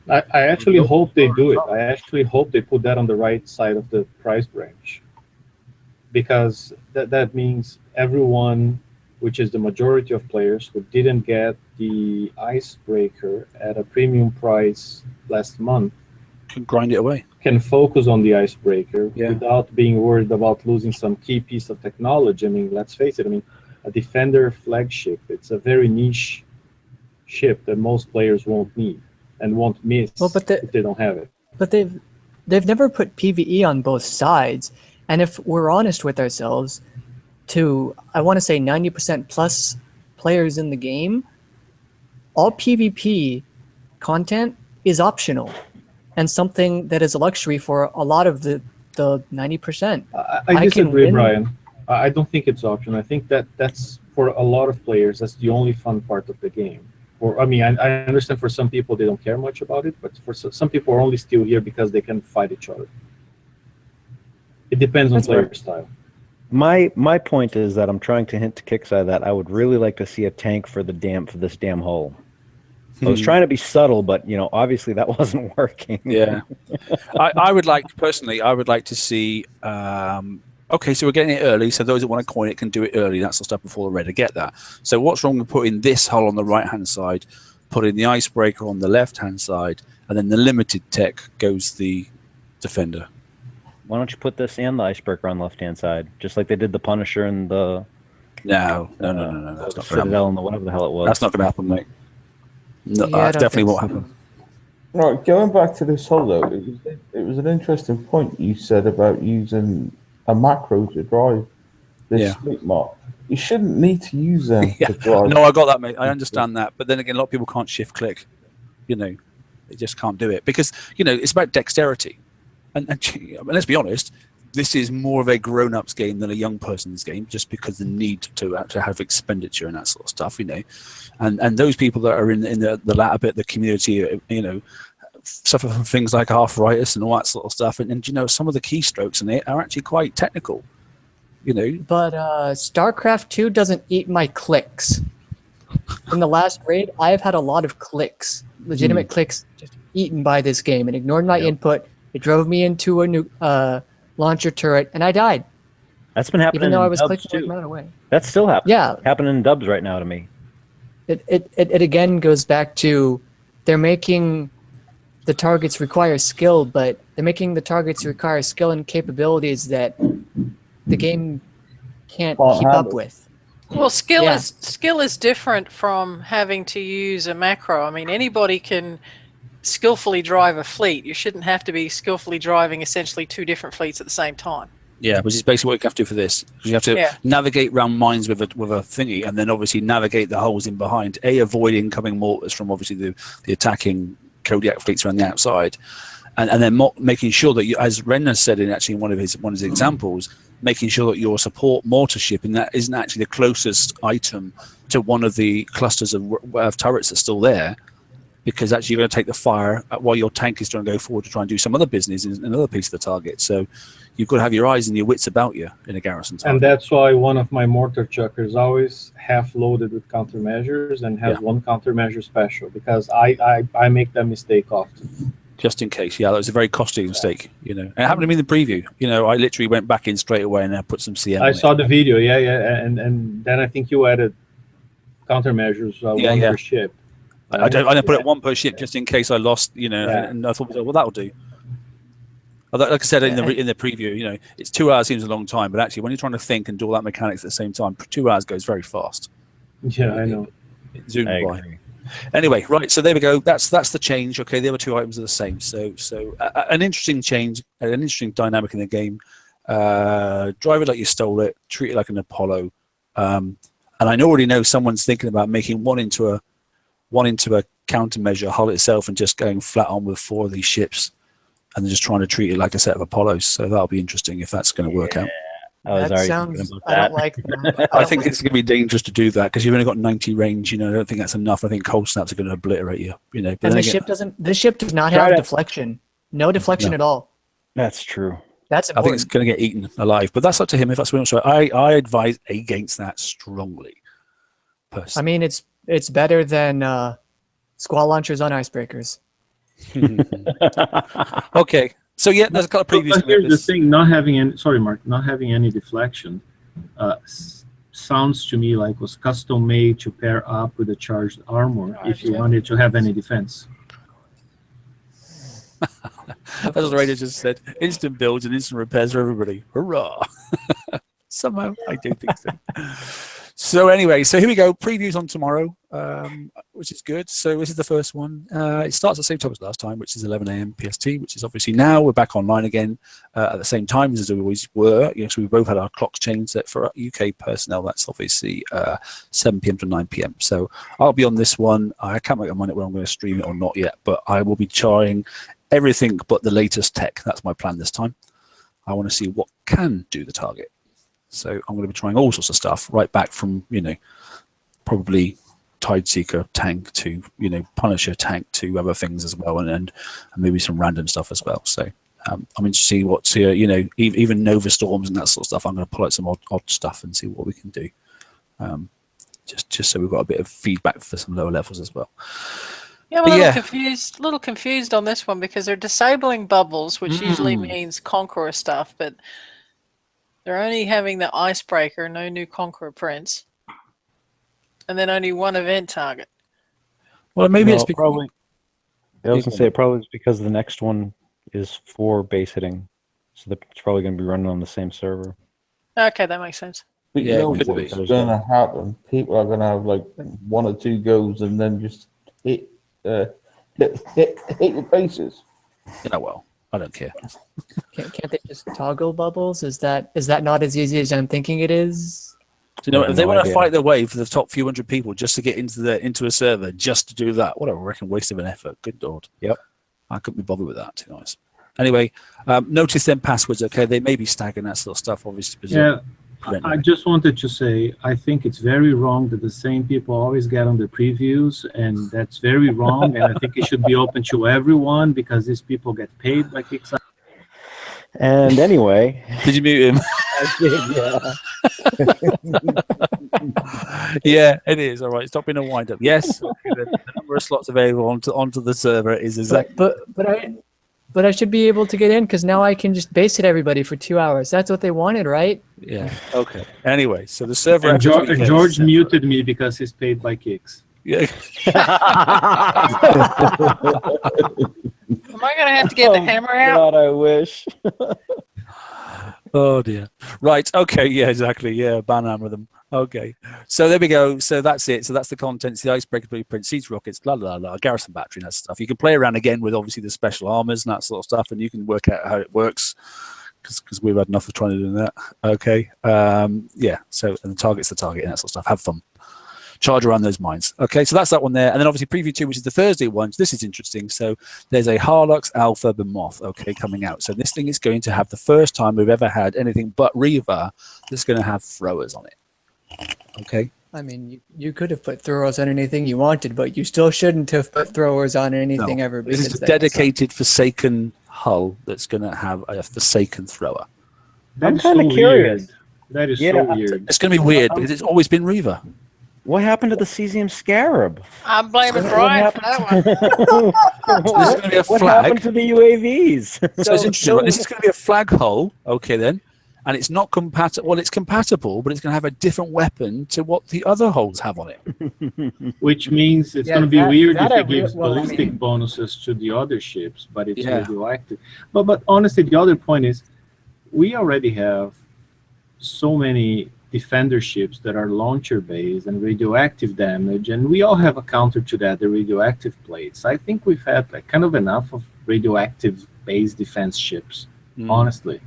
I actually hope they do it. I actually hope they put that on the right side of the price range, because that means everyone, which is the majority of players who didn't get the icebreaker at a premium price last month, Can grind it away. can focus on the icebreaker Yeah. without being worried about losing some key piece of technology. I mean, let's face it. I mean, a Defender flagship, it's a very niche ship that most players won't need and won't miss if they don't have it. But they've never put PvE on both sides. And if we're honest with ourselves, I want to say 90% plus players in the game, all PvP content is optional and something that is a luxury for a lot of the 90%. I disagree, Brian. I don't think it's optional. I think that's for a lot of players, that's the only fun part of the game. I understand for some people they don't care much about it, but for some people are only still here because they can fight each other. It depends on player style. My point is that I'm trying to hint to Kickside that I would really like to see a tank for this damn hull. I was trying to be subtle, but obviously that wasn't working. Yeah, I would like personally. I would like to see. Okay, so we're getting it early, so those that want to coin it can do it early. That sort of stuff before they're ready to get that. So what's wrong with putting this hull on the right-hand side, putting the icebreaker on the left-hand side, and then the limited tech goes the Defender? Why don't you put this and the icebreaker on the left-hand side, just like they did the Punisher and the No. That's not going to Citadel and the whatever the hell it was. That's not going to happen, mate. No, Yeah, I don't definitely think won't so. happen. Right, going back to this hull though, it was an interesting point you said about using a macro to drive this sleep mark. You shouldn't need to use them to drive. No, I got that, mate. I understand that, but then again, a lot of people can't shift click. They just can't do it because it's about dexterity, and let's be honest, this is more of a grown-ups game than a young person's game, just because the need to have expenditure and that sort of stuff, and those people that are in the latter bit of the community, suffer from things like arthritis and all that sort of stuff, and some of the keystrokes in it are actually quite technical, But StarCraft 2 doesn't eat my clicks. In the last raid, I've had a lot of clicks, legitimate clicks, just eaten by this game. It ignored my input. It drove me into a new launcher turret, and I died. That's been happening. Even though I was Dubs clicking too. right away. That's still happening. Yeah. Happening in Dubs right now to me. It again goes back to they're making the targets require skill, but they're making the targets require skill and capabilities that the game can't keep up with. Well, skill is different from having to use a macro. I mean, anybody can skillfully drive a fleet. You shouldn't have to be skillfully driving essentially two different fleets at the same time. Yeah, which is basically what you have to do for this. You have to navigate around mines with a thingy, and then obviously navigate the holes in behind. Avoid incoming mortars from obviously the attacking Kodiak fleets around the outside, and then making sure that you, as Renner said in one of his examples, making sure that your support mortar ship and that isn't actually the closest item to one of the clusters of turrets that's still there, because actually you're going to take the fire while your tank is trying to go forward to try and do some other business in another piece of the target. So you've got to have your eyes and your wits about you in a garrison target. And that's why one of my mortar chuckers always half loaded with countermeasures and has one countermeasure special, because I make that mistake often. Just in case, that was a very costly mistake, And it happened to me in the preview. I literally went back in straight away and I put some CM. I saw the video, and then I think you added countermeasures one per ship. I didn't put it one per ship just in case I lost, and I thought, well, that'll do. Like I said in the preview, it's 2 hours seems a long time, but actually when you're trying to think and do all that mechanics at the same time, 2 hours goes very fast. Yeah, I know. It zoomed by. Anyway, right, so there we go. That's the change. Okay, the other two items are the same. So an interesting change, an interesting dynamic in the game. Drive it like you stole it. Treat it like an Apollo. And I already know someone's thinking about making one into a countermeasure hull itself and just going flat on with 4 of these ships, and then just trying to treat it like a set of Apollos. So that'll be interesting if that's going to work out. I don't like that. I think it's going to be dangerous to do that because you've only got 90 range. I don't think that's enough. I think cold snaps are going to obliterate you. But and this ship does not have deflection. No deflection at all. That's true. That's I important. think it's going to get eaten alive, but that's up to him if that's what he wants. So I advise against that strongly. Personally. I mean, it's better than squall launchers on icebreakers. Okay. So there's a couple of previews. But here's the thing: not having any deflection sounds to me like was custom made to pair up with a charged armor if you wanted to have any defense. As the radio just said, instant builds and instant repairs for everybody. Hurrah! Somehow, I do think so. So anyway, here we go. Previews on tomorrow, which is good. So this is the first one. It starts at the same time as last time, which is 11 a.m. PST, which is obviously now we're back online again at the same time as we always were. So we both had our clocks changed. That for UK personnel, that's obviously 7 p.m. to 9 p.m. So I'll be on this one. I can't make up my mind whether I'm going to stream it or not yet, but I will be trying everything but the latest tech. That's my plan this time. I want to see what can do the target. So I'm going to be trying all sorts of stuff, right back from, probably Tideseeker tank to, Punisher tank to other things as well, and maybe some random stuff as well. So I'm interested to see what's here, even Nova Storms and that sort of stuff. I'm going to pull out some odd stuff and see what we can do. Just so we've got a bit of feedback for some lower levels as well. Yeah, I'm a little confused on this one because they're disabling bubbles, which usually means Conqueror stuff, but they're only having the icebreaker, no new Conqueror prints, and then only one event target. Well, maybe it's probably. I was gonna say it probably is because the next one is for base hitting, so it's probably gonna be running on the same server. Okay, that makes sense. But you know what's going to happen? People are going to have like 1 or 2 goes and then just hit your bases. Yeah, well, I don't care. Can't they just toggle bubbles? Is that not as easy as I'm thinking it is? So, you know, if they want to fight their way for the top few hundred people just to get into a server, just to do that, what a reckon waste of an effort. Good lord. Yep. I couldn't be bothered with that, to be honest. Anyway, notice them passwords, okay? They may be staggered, that sort of stuff, obviously. Yeah, I just wanted to say, I think it's very wrong that the same people always get on the previews, and that's very wrong, and I think it should be open to everyone because these people get paid by Kickstarter. And anyway... Did you mute him? I did, yeah. Yeah, it is. All right, stop being a wind-up. Yes, okay, the number of slots available onto the server is exactly... But I should be able to get in because now I can just base hit everybody for 2 hours. That's what they wanted, right? Yeah. Okay. Anyway, so the server... And George muted me because he's paid by kicks. Yeah. Am I going to have to get the hammer out? God, I wish. Oh, dear. Right. Okay. Yeah, exactly. Yeah, ban hammer them. Okay. So there we go. So that's it. So that's the contents, the icebreaker blueprint, siege rockets, blah, blah, blah, Garrison battery and that stuff. You can play around again with obviously the special armors and that sort of stuff, and you can work out how it works because we've had enough of trying to do that. Okay. Yeah. So, and the target's the target and that sort of stuff. Have fun. Charge around those mines. Okay, so that's that one there. And then obviously preview 2, which is the Thursday ones. This is interesting. So there's a Harlock, Alpha, and Moth, okay, coming out. So this thing is going to have the first time we've ever had anything but Reaver that's going to have throwers on it. Okay. I mean, you could have put throwers on anything you wanted, but you still shouldn't have put throwers on anything ever. This is a dedicated Forsaken hull that's going to have a Forsaken thrower. I'm kind of curious. That is so weird. It's going to be weird because it's always been Reaver. What happened to the cesium scarab? I'm blaming Brian for that one. So this is going to be a flag. What happened to the UAVs? So it's interesting. Right? This is going to be a flag hull. Okay, then. And it's not compatible. Well, it's compatible, but it's going to have a different weapon to what the other hulls have on it. Which means it's going to be weird if it gives ballistic bonuses to the other ships, but it's radioactive. But honestly, the other point is we already have so many defender ships that are launcher based and radioactive damage, and we all have a counter to that, the radioactive plates. I think we've had like kind of enough of radioactive based defense ships, honestly.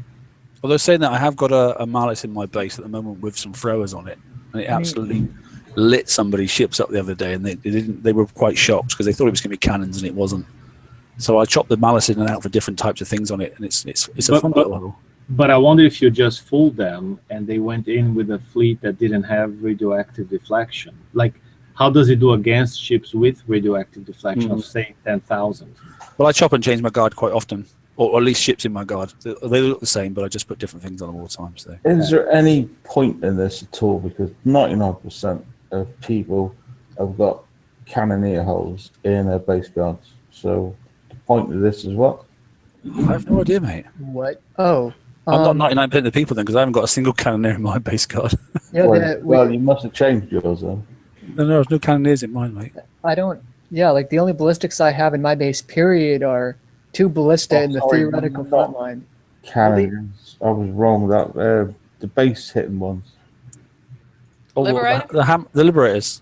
Although saying that, I have got a Malice in my base at the moment with some throwers on it, and it absolutely lit somebody's ships up the other day, and they were quite shocked because they thought it was going to be cannons and it wasn't. So I chopped the Malice in and out for different types of things on it, and it's a fun little hull. But I wonder if you just fooled them and they went in with a fleet that didn't have radioactive deflection. Like, how does it do against ships with radioactive deflection of, say, 10,000? Well, I chop and change my guard quite often, or at least ships in my guard. They look the same, but I just put different things on them all the time. So. Is there any point in this at all? Because 99% of people have got cannoneer holes in their base guards. So the point of this is what? I have no idea, mate. What? Oh. I'm not 99% of the people then, because I haven't got a single cannoneer in my base guard. Yeah, well, you must have changed yours then. No, there's no cannoneers in mine, mate. I don't. Yeah, like the only ballistics I have in my base, period, are 2 ballista in the theoretical front line. Cannoneers. I was wrong with that. The base hitting ones. Liberator? The Liberators.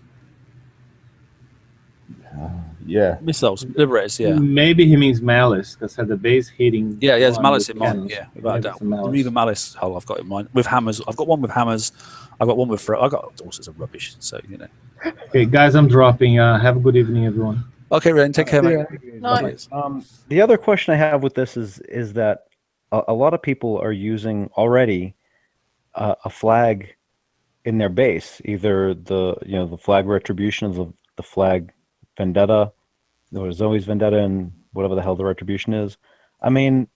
Yeah. Missiles. Liberators, yeah. Maybe he means Malice, because had the base hitting. Yeah, there's Malice in mine. cannons. Yeah, without a doubt. Malice. The Reaver Malice hull I've got in mine. With hammers. I've got one with hammers. I've got one with I've got all sorts of rubbish. So, you know. Okay, guys, I'm dropping. Have a good evening, everyone. Okay, Ren, take care, mate. Nice. The other question I have with this is that a lot of people are using already a flag in their base, either the flag retribution of the flag vendetta. There's always vendetta and whatever the hell the retribution is. I mean,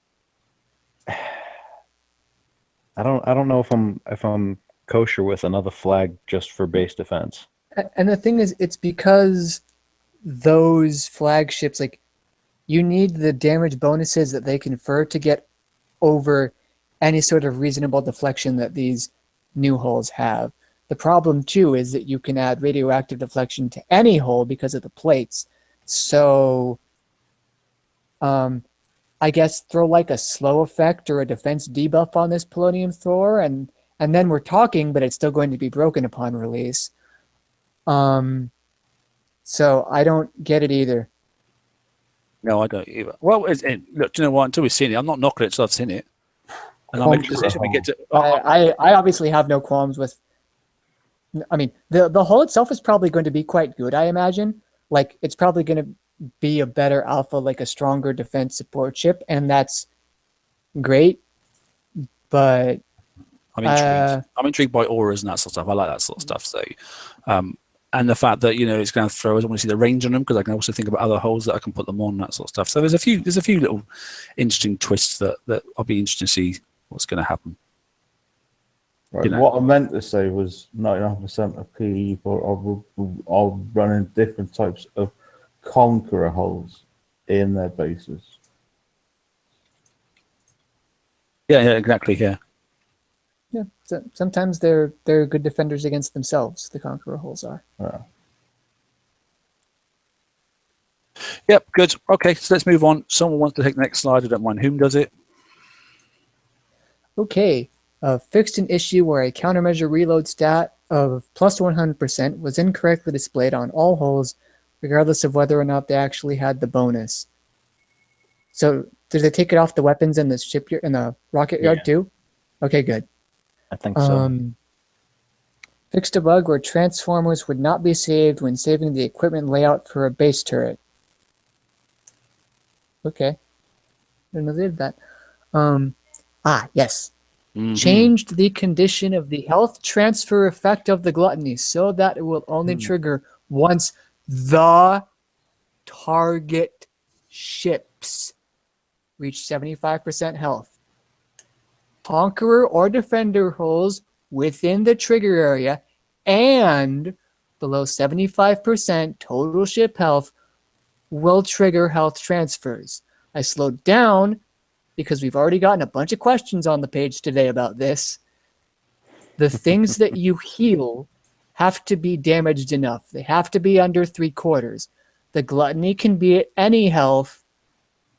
I don't know if I'm kosher with another flag just for base defense. And the thing is, it's because those flagships, like, you need the damage bonuses that they confer to get over any sort of reasonable deflection that these new hulls have. The problem, too, is that you can add radioactive deflection to any hull because of the plates. So, I guess throw like a slow effect or a defense debuff on this polonium thrower, and then we're talking, but it's still going to be broken upon release. So I don't get it either. No, I don't either. Well, look, do you know what? Until we've seen it, I'm not knocking it until I've seen it. And I'll make a decision when we get to... I obviously have no qualms with... I mean, the hull itself is probably going to be quite good, I imagine. Like, it's probably going to be a better alpha, like a stronger defense support chip, and that's great. But I'm intrigued. I'm intrigued by auras and that sort of stuff. I like that sort of stuff. So, and the fact that, you know, it's going to throw us. I want to see the range on them, because I can also think about other holes that I can put them on, that sort of stuff. So there's a few little interesting twists that I'll be interested to see what's going to happen. Right. You know. What I meant to say was 99% of PE are running different types of conqueror holes in their bases. Yeah, exactly. Yeah. yeah, sometimes they're good defenders against themselves. The conqueror holes are. Yeah. Yep. Good. Okay. So let's move on. Someone wants to take the next slide. I don't mind whom does it. Okay. Fixed an issue where a countermeasure reload stat of plus 100% was incorrectly displayed on all holes, regardless of whether or not they actually had the bonus. So did they take it off the weapons in the shipyard, in the rocket yard too? Okay, good. I think so. Fixed a bug where transformers would not be saved when saving the equipment layout for a base turret. Okay. I didn't know they did that. Yes. Changed the condition of the health transfer effect of the gluttony so that it will only trigger once the target ships reach 75% health. Conqueror or defender holes within the trigger area and below 75% total ship health will trigger health transfers. I slowed down because we've already gotten a bunch of questions on the page today about this. The things that you heal have to be damaged enough. They have to be under 3/4. The gluttony can be at any health.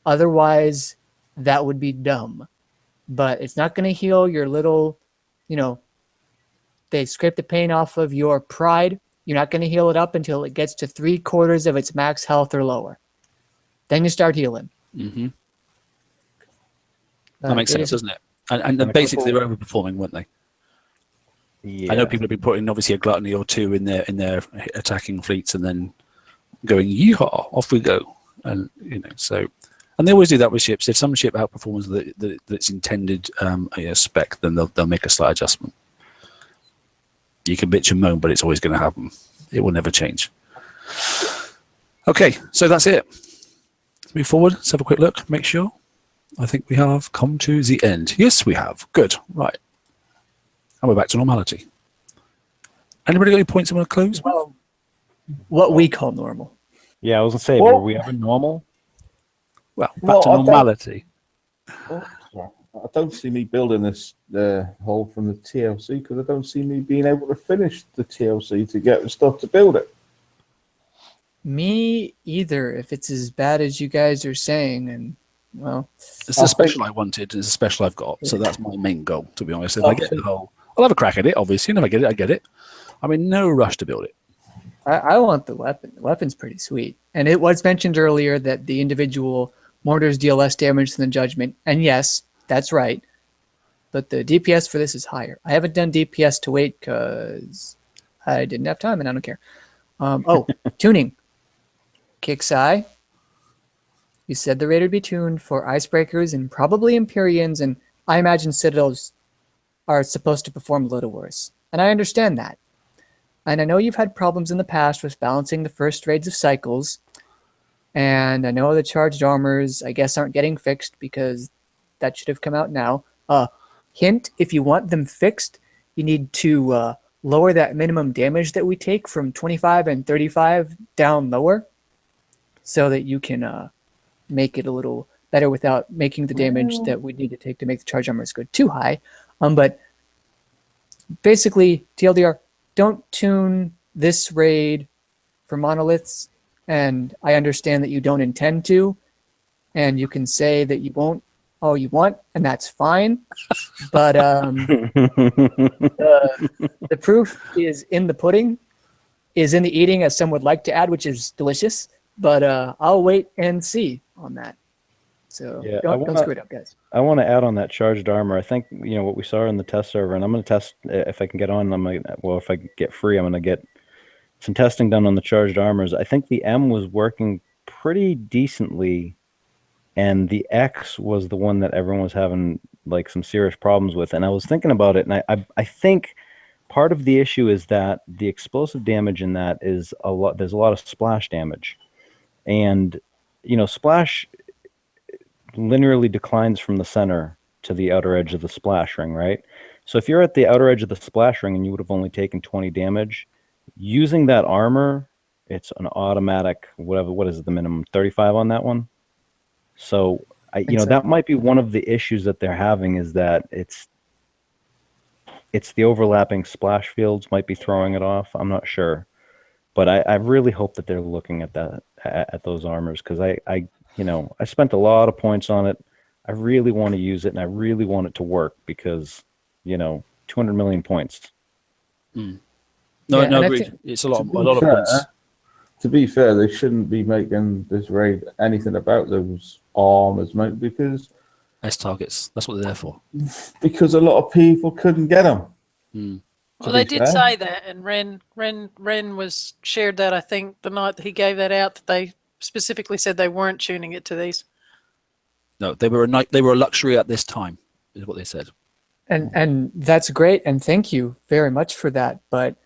Otherwise, that would be dumb. But it's not going to heal your little, they scrape the paint off of your pride. You're not going to heal it up until it gets to 3/4 of its max health or lower. Then you start healing. Mm-hmm. That makes sense, doesn't it? And basically, they were overperforming, weren't they? Yeah. I know people have been putting obviously a gluttony or two in their attacking fleets, and then going yeehaw, off we go, and so. And they always do that with ships. If some ship outperforms its intended spec, then they'll make a slight adjustment. You can bitch and moan, but it's always going to happen. It will never change. Okay, so that's it. Let's move forward. Let's have a quick look. Make sure. I think we have come to the end. Yes, we have. Good. Right. And we're back to normality. Anybody got any points they want to close? Well, what we call normal. Yeah, I was going to say, were we ever normal? Well, back to normality. I don't see me building this hole from the TLC because I don't see me being able to finish the TLC to get the stuff to build it. Me either, if it's as bad as you guys are saying. And well, it's a special I wanted. It's a special I've got. So that's my main goal, to be honest. If I get the hole, I'll have a crack at it, obviously. And if I get it, I get it. I'm in no rush to build it. I want the weapon. The weapon's pretty sweet. And it was mentioned earlier that the individual mortars deal less damage than the judgment. And yes, that's right. But the DPS for this is higher. I haven't done DPS to wait because I didn't have time and I don't care. Tuning. Kicks eye. You said the raider would be tuned for icebreakers and probably Empyreans, and I imagine Citadels are supposed to perform a little worse. And I understand that. And I know you've had problems in the past with balancing the first raids of cycles. And I know the charged armors, I guess, aren't getting fixed because that should have come out now. Hint, if you want them fixed, you need to lower that minimum damage that we take from 25 and 35 down lower. so that you can make it a little better without making the damage that we need to take to make the charge armors go too high. But basically, TLDR, don't tune this raid for monoliths, and I understand that you don't intend to, and you can say that you won't all you want, and that's fine. But the proof is in the pudding, is in the eating, as some would like to add, which is delicious. But I'll wait and see on that. So Yeah, don't screw it up, guys. I want to add on that charged armor. I think, you know, what we saw in the test server, and I'm going to test if I can get on. If I get free, I'm going to get some testing done on the charged armors. I think the M was working pretty decently, and the X was the one that everyone was having like some serious problems with. And I was thinking about it, and I think part of the issue is that the explosive damage in that is a lot. There's a lot of splash damage, and you know, splash linearly declines from the center to the outer edge of the splash ring, right? So if you're at the outer edge of the splash ring and you would have only taken 20 damage, using that armor, it's an automatic, what is it, the minimum 35 on that one? So that might be one of the issues that they're having, is that it's the overlapping splash fields might be throwing it off. I'm not sure, but I really hope that they're looking at that, at those armors, because I spent a lot of points on it. I really want to use it, and I really want it to work, because 200 million points. No, agreed. It's a lot of points. To be fair, they shouldn't be making this raid anything about those armors, mate, because S targets. That's what they're there for. Because a lot of people couldn't get them. Well, they did say that, and Ren was shared that, I think, the night that he gave that out, that they specifically said they weren't tuning it to these. No, they were a luxury at this time, is what they said. And that's great, and thank you very much for that. But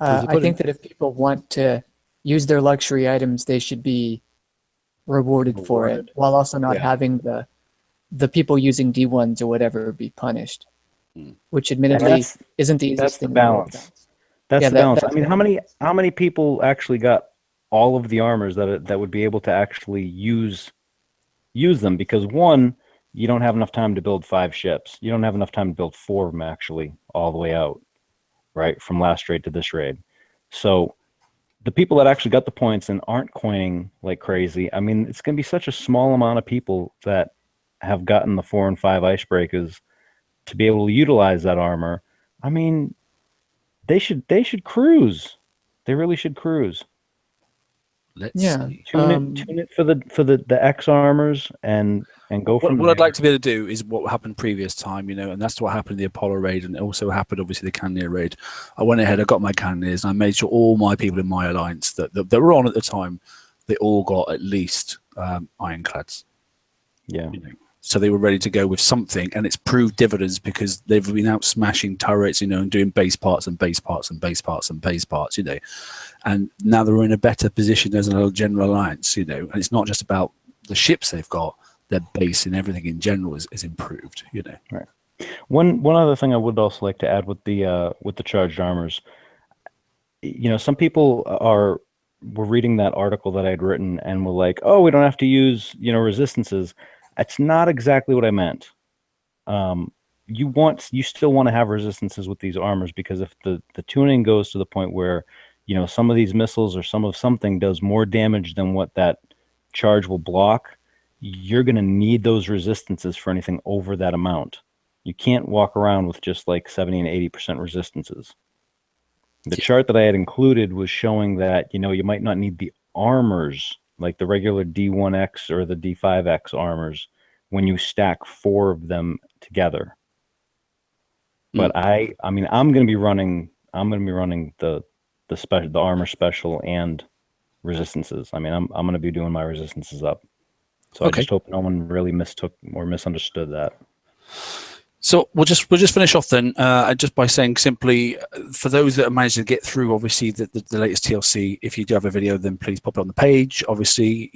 I think that if people want to use their luxury items, they should be rewarded for it, while also not having the people using D1s or whatever be punished. Which admittedly isn't the easiest thing. Balance. That's the balance. I mean, how many people actually got all of the armors that would be able to actually use them? Because one, you don't have enough time to build 5 ships. You don't have enough time to build 4 of them actually all the way out, right, from last raid to this raid. So the people that actually got the points and aren't coining like crazy, I mean, it's going to be such a small amount of people that have gotten the 4 and 5 icebreakers to be able to utilize that armor. I mean, they should cruise. They really should cruise. Tune it for the X armors and go from what I'd like to be able to do is what happened previous time, and that's what happened in the Apollo raid, and it also happened obviously the Cannoneer raid. I went ahead, I got my Cannoneers, and I made sure all my people in my alliance that were on at the time, they all got at least ironclads. Yeah. So they were ready to go with something, and it's proved dividends, because they've been out smashing turrets, and doing base parts and base parts and base parts and base parts, and now they're in a better position as a general alliance, and it's not just about the ships they've got, their base and everything in general is improved, Right. One other thing I would also like to add with the charged armors, some people were reading that article that I had written and were like, oh, we don't have to use resistances. That's not exactly what I meant. You still want to have resistances with these armors, because if the tuning goes to the point where some of these missiles or something does more damage than what that charge will block, you're going to need those resistances for anything over that amount. You can't walk around with just like 70 and 80% resistances. The chart that I had included was showing that you might not need the armors, like the regular D1X or the D5X armors, when you stack 4 of them together. But I'm going to be running the armor special and resistances. I mean, I'm going to be doing my resistances up. So I just hope no one really mistook or misunderstood that. So we'll just finish off then, just by saying simply, for those that have managed to get through, obviously the latest TLC, if you do have a video, then please pop it on the page. Obviously,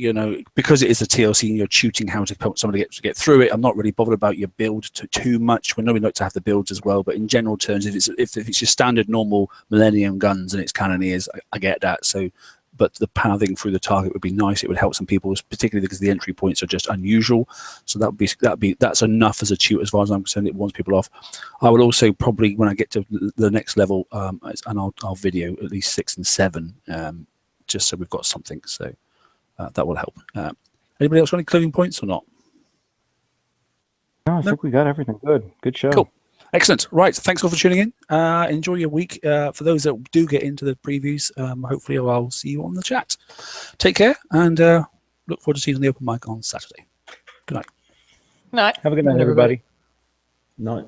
because it is a TLC and you're tuning how to help somebody to get through it, I'm not really bothered about your build too much. We know we like to have the builds as well, but in general terms, if it's your standard normal Millennium guns and it's Cannoneers, I get that. So but the pathing through the target would be nice. It would help some people, particularly because the entry points are just unusual. So that's enough as a tutor, as far as I'm concerned. It warns people off. I will also probably, when I get to the next level, and I'll video at least 6 and 7, just so we've got something. So that will help. Anybody else got any closing points or not? No, I think we got everything good. Good show. Cool. Excellent. Right. Thanks all for tuning in. Enjoy your week. For those that do get into the previews, hopefully I'll see you on the chat. Take care, and look forward to seeing you on the open mic on Saturday. Good night. Night. Have a good night, everybody. Night.